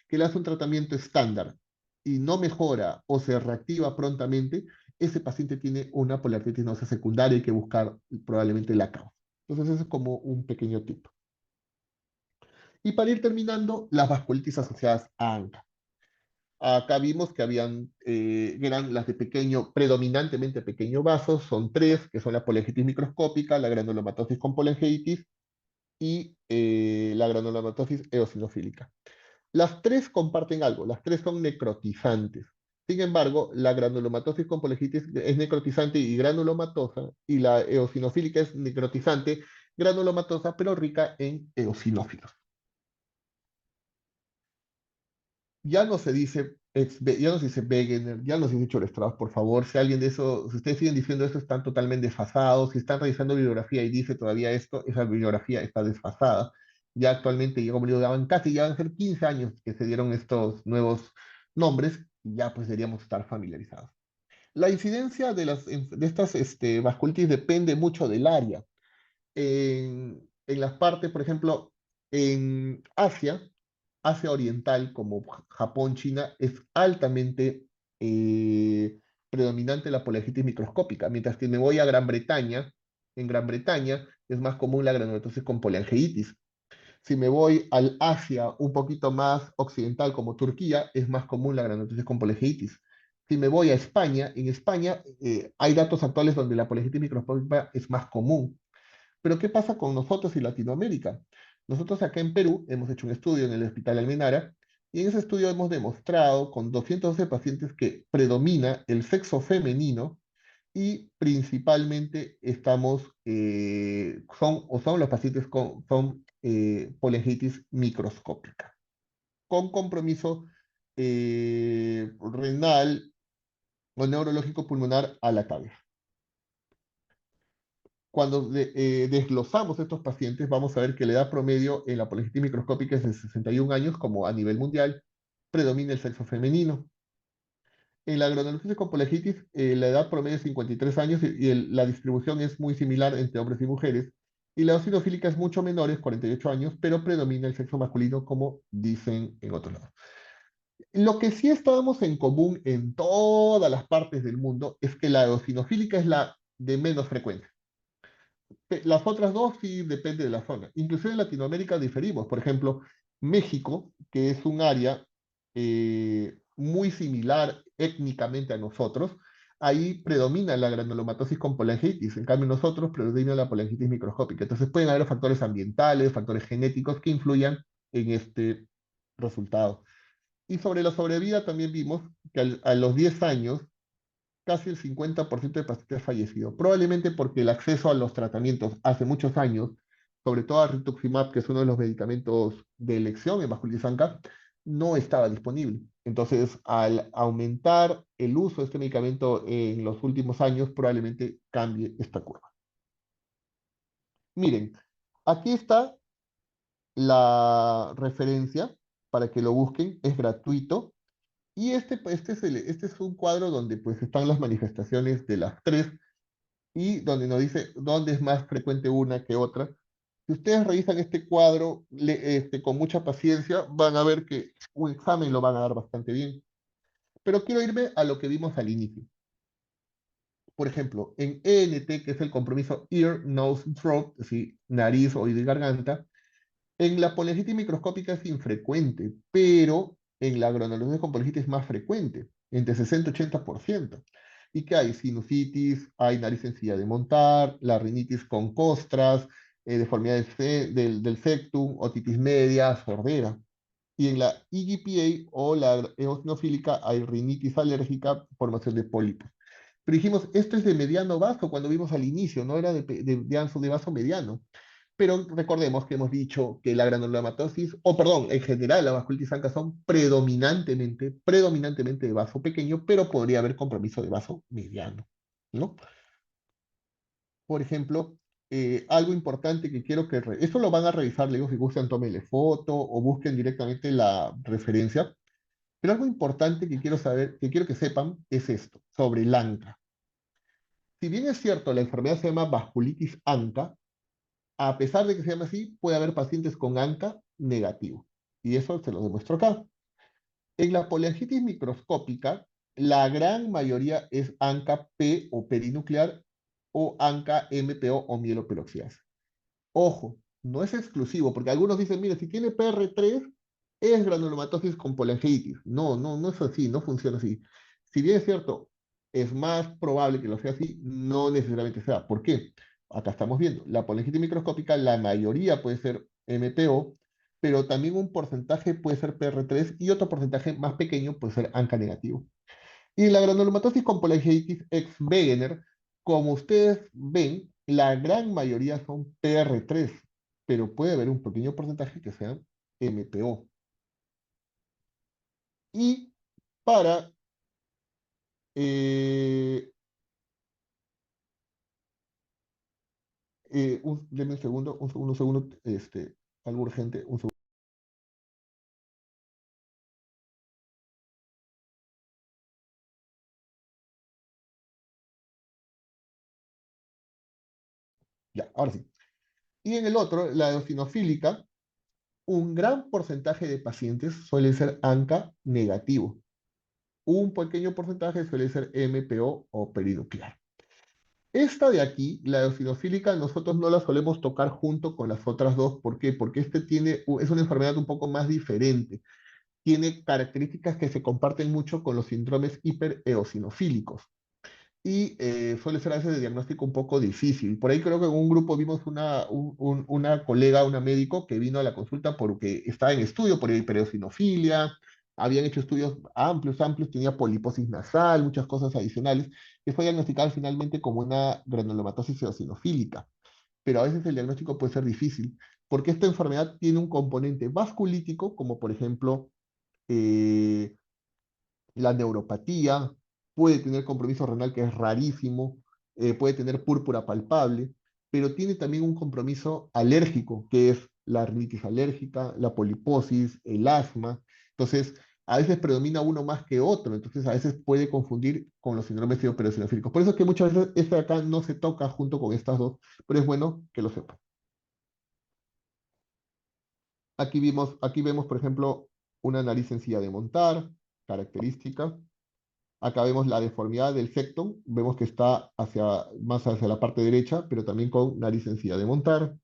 que le hace un tratamiento estándar y no mejora o se reactiva prontamente, ese paciente tiene una poliartritis nodosa secundaria y hay que buscar probablemente la causa. Entonces, eso es como un pequeño tip. Y para ir terminando, las vasculitis asociadas a ANCA. Acá vimos que eran las de pequeño, predominantemente pequeño vaso, son tres, que son la polangitis microscópica, la granulomatosis con polangitis y la granulomatosis eosinofílica. Las tres comparten algo, las tres son necrotizantes. Sin embargo, la granulomatosis con polangitis es necrotizante y granulomatosa, y la eosinofílica es necrotizante, granulomatosa, pero rica en eosinófilos. Ya no se dice, ya no se dice Wegener, ya no se dice Chorstrauss, por favor. Si alguien de eso, si ustedes siguen diciendo eso, están totalmente desfasados. Si están revisando bibliografía y dice todavía esto, esa bibliografía está desfasada. Ya actualmente, ya como digo, ya van a ser 15 años que se dieron estos nuevos nombres, y ya pues deberíamos estar familiarizados. La incidencia de estas vasculitis depende mucho del área. En las partes, por ejemplo, en Asia Oriental, como Japón, China, es altamente predominante la polangitis microscópica, mientras que me voy a Gran Bretaña, en Gran Bretaña es más común la granulomatosis con poliangiitis. Si me voy al Asia un poquito más occidental, como Turquía, es más común la granulomatosis con poliangiitis. Si me voy a España, en España hay datos actuales donde la polangitis microscópica es más común. Pero ¿qué pasa con nosotros y Latinoamérica? Nosotros acá en Perú hemos hecho un estudio en el Hospital Almenara y en ese estudio hemos demostrado con 212 pacientes que predomina el sexo femenino y principalmente son los pacientes con polangitis microscópica, con compromiso renal o neurológico pulmonar a la cabeza. Cuando desglosamos estos pacientes, vamos a ver que la edad promedio en la polangitis microscópica es de 61 años, como a nivel mundial, predomina el sexo femenino. En la granulosis con polangitis, la edad promedio es 53 años y la distribución es muy similar entre hombres y mujeres. Y la eosinofílica es mucho menor, es 48 años, pero predomina el sexo masculino, como dicen en otros lados. Lo que sí estábamos en común en todas las partes del mundo es que la eosinofílica es la de menos frecuencia. Las otras dos sí depende de la zona. Inclusive en Latinoamérica diferimos. Por ejemplo, México, que es un área muy similar étnicamente a nosotros, ahí predomina la granulomatosis con polangitis. En cambio, nosotros predomina la polangitis microscópica. Entonces pueden haber factores ambientales, factores genéticos que influyan en este resultado. Y sobre la sobrevida también vimos que a los 10 años casi el 50% de pacientes fallecidos, probablemente porque el acceso a los tratamientos hace muchos años, sobre todo a rituximab, que es uno de los medicamentos de elección en vasculitis ANCA, no estaba disponible. Entonces, al aumentar el uso de este medicamento en los últimos años, probablemente cambie esta curva. Miren, aquí está la referencia para que lo busquen, es gratuito. Y este es un cuadro donde pues están las manifestaciones de las tres y donde nos dice dónde es más frecuente una que otra. Si ustedes revisan este cuadro con mucha paciencia, van a ver que un examen lo van a dar bastante bien. Pero quiero irme a lo que vimos al inicio. Por ejemplo, en ENT, que es el compromiso ear, nose, throat, es decir, nariz, oído y garganta, en la polangitis microscópica es infrecuente, pero en la granulosis con polangitis es más frecuente, entre 60 y 80%. ¿Y qué hay? Sinusitis, hay nariz sencilla de montar, la rinitis con costras, deformidad del septum, otitis media, sordera. Y en la EGPA o la eosinofílica hay rinitis alérgica, formación de pólipos. Pero dijimos, esto es de mediano vaso cuando vimos al inicio, no era de vaso mediano. Pero recordemos que hemos dicho que la granulomatosis, o perdón, en general la vasculitis ANCA son predominantemente de vaso pequeño, pero podría haber compromiso de vaso mediano, ¿no? Por ejemplo, algo importante que quiero que... Esto lo van a revisar, le digo, si gustan, tómenle foto o busquen directamente la referencia. Pero algo importante que quiero saber, que quiero que sepan, es esto, sobre el ANCA. Si bien es cierto, la enfermedad se llama vasculitis ANCA, a pesar de que se llame así, puede haber pacientes con ANCA negativo. Y eso se lo demuestro acá. En la poliangitis microscópica, la gran mayoría es ANCA-P o perinuclear o ANCA-MPO o mieloperoxidasa. Ojo, no es exclusivo, porque algunos dicen, mire, si tiene PR3, es granulomatosis con poliangitis. No es así, no funciona así. Si bien es cierto, es más probable que lo sea así, no necesariamente sea. ¿Por qué? Acá estamos viendo, la poliangitis microscópica, la mayoría puede ser MPO, pero también un porcentaje puede ser PR3 y otro porcentaje más pequeño puede ser ANCA negativo. Y la granulomatosis con poliangitis ex Wegener, como ustedes ven, la gran mayoría son PR3, pero puede haber un pequeño porcentaje que sean MPO. Y para eh, denme un segundo, algo urgente, un segundo. Ya, ahora sí. Y en el otro, la eosinofílica, un gran porcentaje de pacientes suele ser ANCA negativo. Un pequeño porcentaje suele ser MPO o perinuclear. Esta de aquí, la eosinofílica, nosotros no la solemos tocar junto con las otras dos. ¿Por qué? Porque es una enfermedad un poco más diferente. Tiene características que se comparten mucho con los síndromes hipereosinofílicos. Y suele ser a veces de diagnóstico un poco difícil. Por ahí creo que en un grupo vimos una colega, una médico, que vino a la consulta porque estaba en estudio por hipereosinofilia, habían hecho estudios amplios, tenía poliposis nasal, muchas cosas adicionales, que fue diagnosticada finalmente como una granulomatosis eosinofílica. Pero a veces el diagnóstico puede ser difícil, porque esta enfermedad tiene un componente vasculítico, como por ejemplo eh, la neuropatía, puede tener compromiso renal que es rarísimo, puede tener púrpura palpable, pero tiene también un compromiso alérgico, que es la rinitis alérgica, la poliposis, el asma. Entonces, a veces predomina uno más que otro, entonces a veces puede confundir con los síndromes eosinofílicos. Por eso es que muchas veces este de acá no se toca junto con estas dos, pero es bueno que lo sepan. Aquí vemos, por ejemplo, una nariz sencilla de montar, característica. Acá vemos la deformidad del septum, vemos que está más hacia la parte derecha, pero también con nariz sencilla de montar.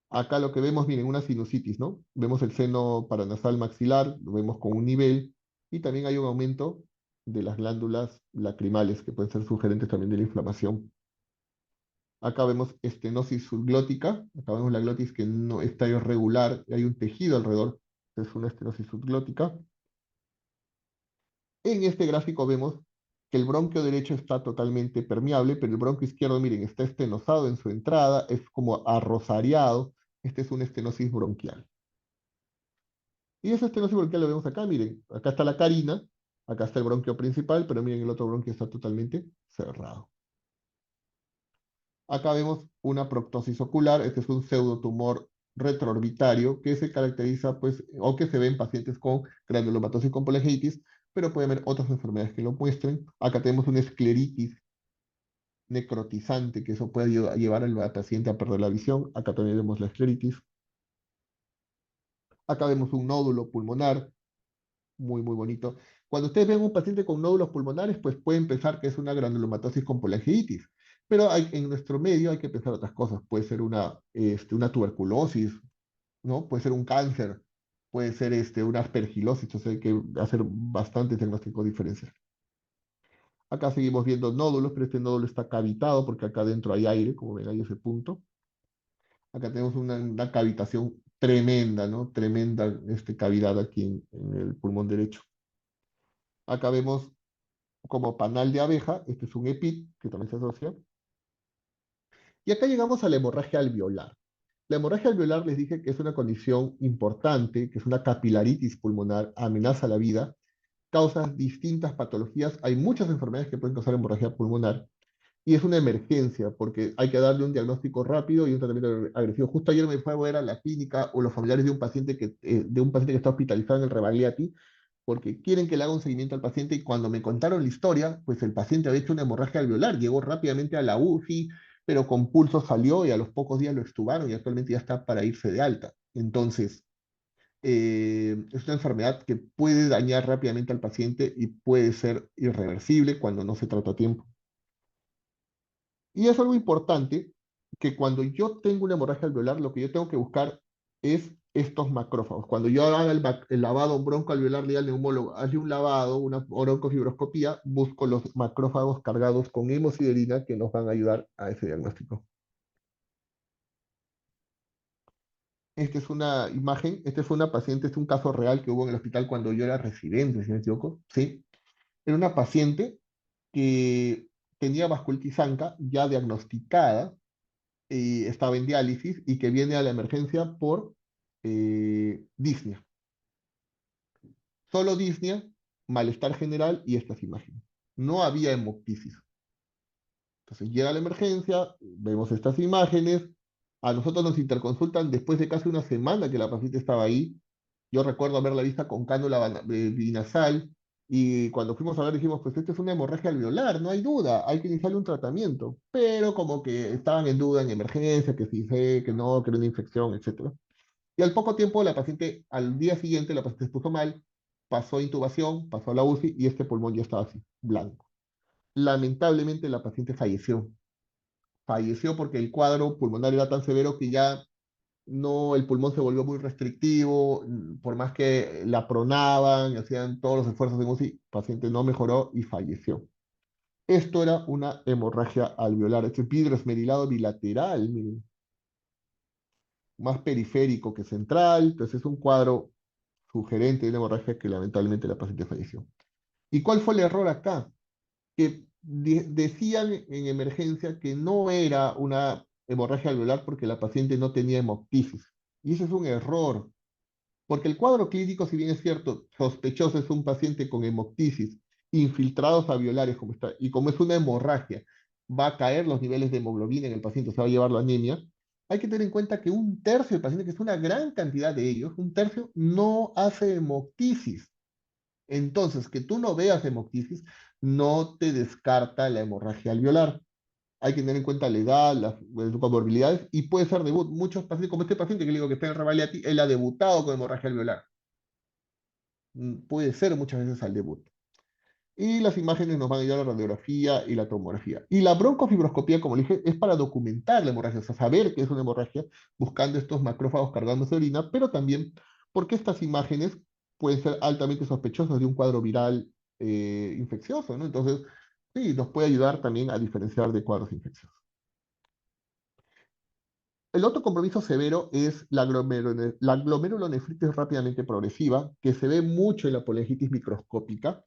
Acá lo que vemos, miren, una sinusitis, ¿no? Vemos el seno paranasal maxilar, lo vemos con un nivel, y también hay un aumento de las glándulas lacrimales, que pueden ser sugerentes también de la inflamación. Acá vemos estenosis subglótica, acá vemos la glotis que no está irregular, hay un tejido alrededor, es una estenosis subglótica. En este gráfico vemos que el bronquio derecho está totalmente permeable, pero el bronquio izquierdo, miren, está estenosado en su entrada, es como arrosariado. Este es una estenosis bronquial. Y esa estenosis bronquial lo vemos acá, miren, acá está la carina, acá está el bronquio principal, pero miren, el otro bronquio está totalmente cerrado. Acá vemos una proptosis ocular, este es un pseudotumor retroorbitario que se caracteriza, pues, o que se ve en pacientes con granulomatosis con poliangitis, pero puede haber otras enfermedades que lo muestren. Acá tenemos una escleritis necrotizante, que eso puede llevar al paciente a perder la visión. Acá también vemos la escleritis. Acá vemos un nódulo pulmonar, muy bonito. Cuando ustedes ven un paciente con nódulos pulmonares, pues pueden pensar que es una granulomatosis con poliangitis. Pero en nuestro medio hay que pensar otras cosas. Puede ser una tuberculosis, ¿no? Puede ser un cáncer, puede ser una aspergilosis, entonces hay que hacer bastante diagnóstico diferencial. Acá seguimos viendo nódulos, pero este nódulo está cavitado porque acá adentro hay aire, como ven ahí ese punto. Acá tenemos una cavitación tremenda, ¿no? Tremenda cavidad aquí en el pulmón derecho. Acá vemos como panal de abeja, este es un EPIT, que también se asocia. Y acá llegamos a la hemorragia alveolar. La hemorragia alveolar les dije que es una condición importante, que es una capilaritis pulmonar, amenaza la vida, causa distintas patologías. Hay muchas enfermedades que pueden causar hemorragia pulmonar y es una emergencia porque hay que darle un diagnóstico rápido y un tratamiento agresivo. Justo ayer me fue a ver a la clínica o los familiares de un paciente que está hospitalizado en el Rebagliati porque quieren que le haga un seguimiento al paciente y cuando me contaron la historia, pues el paciente había hecho una hemorragia alveolar, llegó rápidamente a la UCI, pero con pulso salió y a los pocos días lo extubaron y actualmente ya está para irse de alta. Entonces, es una enfermedad que puede dañar rápidamente al paciente y puede ser irreversible cuando no se trata a tiempo. Y es algo importante que cuando yo tengo una hemorragia alveolar, lo que yo tengo que buscar es estos macrófagos. Cuando yo haga el lavado broncoalveolar, le digo al neumólogo, hazle un lavado, una broncofibroscopía, busco los macrófagos cargados con hemosiderina que nos van a ayudar a ese diagnóstico. Esta es una imagen, esta fue una paciente, este es un caso real que hubo en el hospital cuando yo era residente, si no me equivoco, ¿sí? Era una paciente que tenía vasculitis ANCA ya diagnosticada, y estaba en diálisis y que viene a la emergencia por disnea. Solo disnea, malestar general y estas imágenes. No había hemoptisis. Entonces llega a la emergencia, vemos estas imágenes, a nosotros nos interconsultan después de casi una semana que la paciente estaba ahí. Yo recuerdo haberla vista con cánula binasal y cuando fuimos a ver dijimos, pues esta es una hemorragia alveolar, no hay duda, hay que iniciarle un tratamiento. Pero como que estaban en duda en emergencia, que sí sé, que no, que era una infección, etc. Y al poco tiempo la paciente, al día siguiente la paciente se puso mal, pasó a intubación, pasó a la UCI y este pulmón ya estaba así, blanco. Lamentablemente la paciente falleció. Falleció porque el cuadro pulmonar era tan severo que ya no, el pulmón se volvió muy restrictivo, por más que la pronaban, hacían todos los esfuerzos en UCI, el paciente no mejoró y falleció. Esto era una hemorragia alveolar, este vidrio esmerilado bilateral, miren, más periférico que central, entonces es un cuadro sugerente de una hemorragia que lamentablemente la paciente falleció. ¿Y cuál fue el error acá? Que decían en emergencia que no era una hemorragia alveolar porque la paciente no tenía hemoptisis. Y ese es un error, porque el cuadro clínico, si bien es cierto, sospechoso es un paciente con hemoptisis, infiltrados alveolares, como está, y como es una hemorragia, va a caer los niveles de hemoglobina en el paciente, se va a llevar la anemia. Hay que tener en cuenta que un tercio del paciente, que es una gran cantidad de ellos, un tercio no hace hemoptisis. Entonces, que tú no veas hemoptisis no te descarta la hemorragia alveolar. Hay que tener en cuenta la edad, las comorbilidades y puede ser debut. Muchos pacientes, como este paciente que le digo que está en Revalidati, él ha debutado con hemorragia alveolar. Puede ser muchas veces al debut. Y las imágenes nos van a ayudar a la radiografía y la tomografía. Y la broncofibroscopía, como le dije, es para documentar la hemorragia, o sea, saber que es una hemorragia, buscando estos macrófagos cargándose de orina, pero también porque estas imágenes pueden ser altamente sospechosas de un cuadro viral infeccioso, ¿no? Entonces, sí, nos puede ayudar también a diferenciar de cuadros infecciosos. El otro compromiso severo es la glomerulonefritis rápidamente progresiva, que se ve mucho en la polingitis microscópica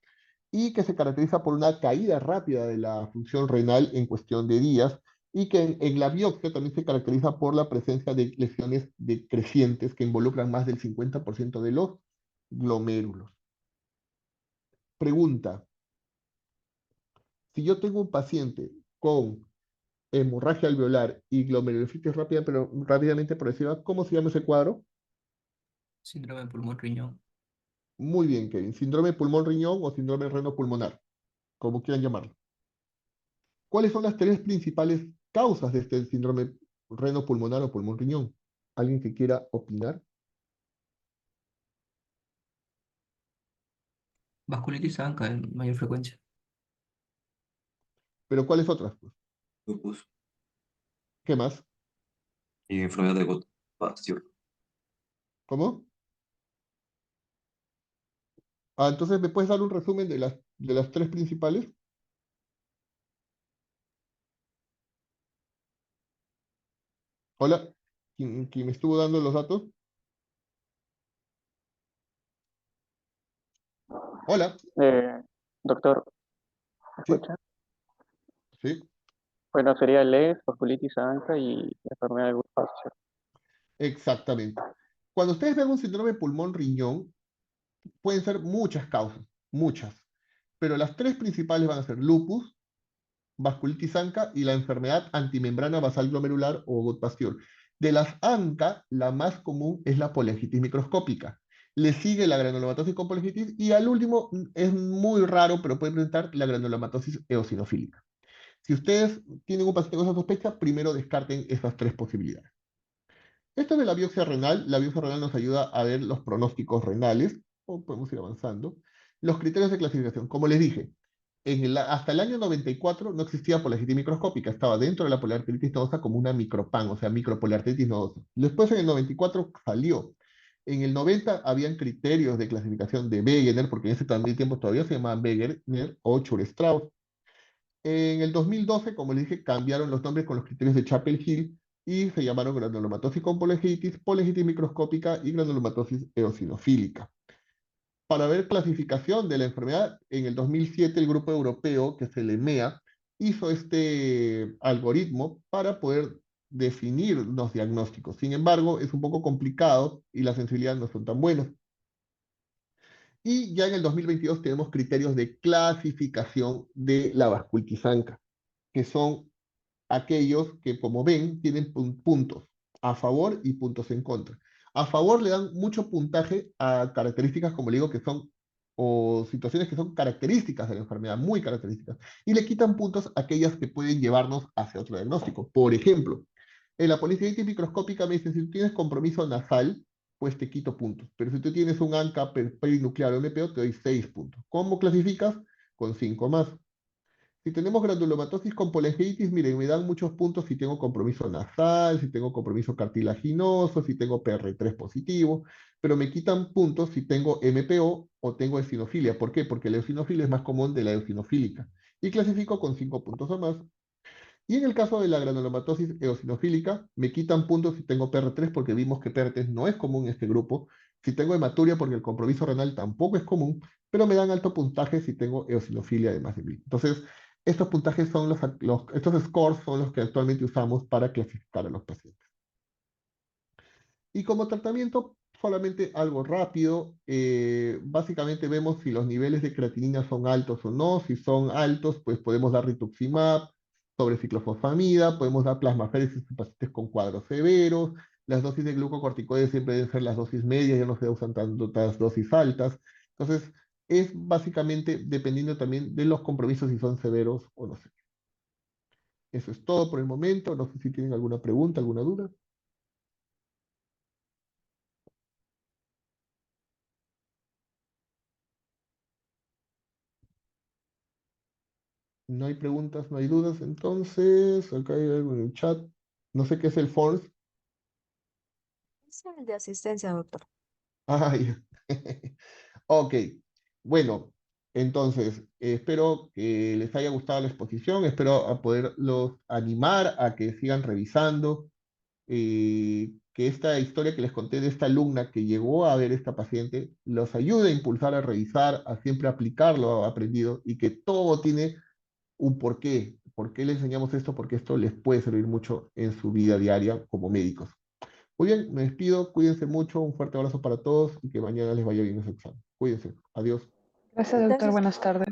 y que se caracteriza por una caída rápida de la función renal en cuestión de días y que en la biopsia también se caracteriza por la presencia de lesiones decrecientes que involucran más del 50% de los glomérulos. Pregunta, si yo tengo un paciente con hemorragia alveolar y glomerulonefritis rápida, pero rápidamente progresiva, ¿cómo se llama ese cuadro? Síndrome de pulmón-riñón. Muy bien, Kevin. Síndrome pulmón-riñón o síndrome renal-pulmonar, como quieran llamarlo. ¿Cuáles son las tres principales causas de este síndrome renopulmonar o pulmón-riñón? ¿Alguien que quiera opinar? Vasculitis ANCA en mayor frecuencia. ¿Pero cuáles otras? Pues? Lupus ¿Qué más? y enfermedad de Goodpasture. ¿Cómo? Entonces, ¿me puedes dar un resumen de las tres principales? Hola, ¿quién me estuvo dando los datos? Hola, Doctor, ¿me sí, escucha? sí, Bueno, sería LES, vasculitis ANCA y enfermedad de Goodpasture. exactamente. Cuando ustedes ven un síndrome pulmón-riñón, pueden ser muchas causas, muchas, pero las tres principales van a ser lupus, vasculitis ANCA y la enfermedad antimembrana basal glomerular o Goodpasture. De las ANCA, la más común es la polingitis microscópica. Le sigue la granulomatosis con poligitis y al último es muy raro, pero puede presentar la granulomatosis eosinofílica. Si ustedes tienen un paciente con esa sospecha, primero descarten esas tres posibilidades. Esto de la biopsia renal nos ayuda a ver los pronósticos renales, o podemos ir avanzando. Los criterios de clasificación, como les dije, hasta el año 94 no existía poliartritis microscópica, estaba dentro de la poliartritis nodosa como una micropan, o sea, micropoliartritis nodosa. Después en el 94 salió. En el 90 habían criterios de clasificación de Wegener, porque en ese también tiempo todavía se llamaban Wegener o Chur-Strauss. En el 2012, como les dije, cambiaron los nombres con los criterios de Chapel-Hill y se llamaron granulomatosis con poligitis microscópica y granulomatosis eosinofílica. Para ver clasificación de la enfermedad, en el 2007 el grupo europeo, que es el EMEA, hizo este algoritmo para poder definir los diagnósticos. Sin embargo, es un poco complicado y las sensibilidades no son tan buenas. Y ya en el 2022 tenemos criterios de clasificación de la vasculitis ANCA, que son aquellos que, como ven, tienen puntos a favor y puntos en contra. A favor le dan mucho puntaje a características, como le digo, que son, o situaciones que son características de la enfermedad, muy características, y le quitan puntos a aquellas que pueden llevarnos hacia otro diagnóstico. Por ejemplo, en la policitis microscópica me dicen, si tú tienes compromiso nasal, pues te quito puntos. Pero si tú tienes un ANCA perinuclear o MPO, te doy 6 puntos. ¿Cómo clasificas? Con 5 más. Si tenemos granulomatosis con poliangiitis, miren, me dan muchos puntos si tengo compromiso nasal, si tengo compromiso cartilaginoso, si tengo PR3 positivo, pero me quitan puntos si tengo MPO o tengo eosinofilia. ¿Por qué? Porque la eosinofilia es más común de la eosinofílica. Y clasifico con 5 puntos o más. Y en el caso de la granulomatosis eosinofílica, me quitan puntos si tengo PR3 porque vimos que PR3 no es común en este grupo. Si tengo hematuria porque el compromiso renal tampoco es común, pero me dan alto puntaje si tengo eosinofilia además de mí. Entonces, estos puntajes son estos scores son los que actualmente usamos para clasificar a los pacientes. Y como tratamiento, solamente algo rápido, básicamente vemos si los niveles de creatinina son altos o no. Si son altos, pues podemos dar rituximab sobre ciclofosfamida, podemos dar plasmaféresis en pacientes con cuadros severos. Las dosis de glucocorticoides siempre deben ser las dosis medias, ya no se usan tantas dosis altas. Entonces, es básicamente dependiendo también de los compromisos si son severos o no sé. Eso es todo por el momento. No sé si tienen alguna pregunta, alguna duda. No hay preguntas, no hay dudas. Entonces, acá hay algo en el chat. No sé qué es el FORS. Es el de asistencia, doctor. Ah, ya. Ok. Bueno, entonces, espero que les haya gustado la exposición. Espero a poderlos animar a que sigan revisando. Que esta historia que les conté de esta alumna que llegó a ver esta paciente los ayude a impulsar a revisar, a siempre aplicar lo aprendido y que todo tiene un porqué. ¿Por qué le enseñamos esto? Porque esto les puede servir mucho en su vida diaria como médicos. Muy bien, me despido, cuídense mucho, un fuerte abrazo para todos y que mañana les vaya bien ese examen. Cuídense, adiós. Gracias, doctor. Gracias. Buenas tardes.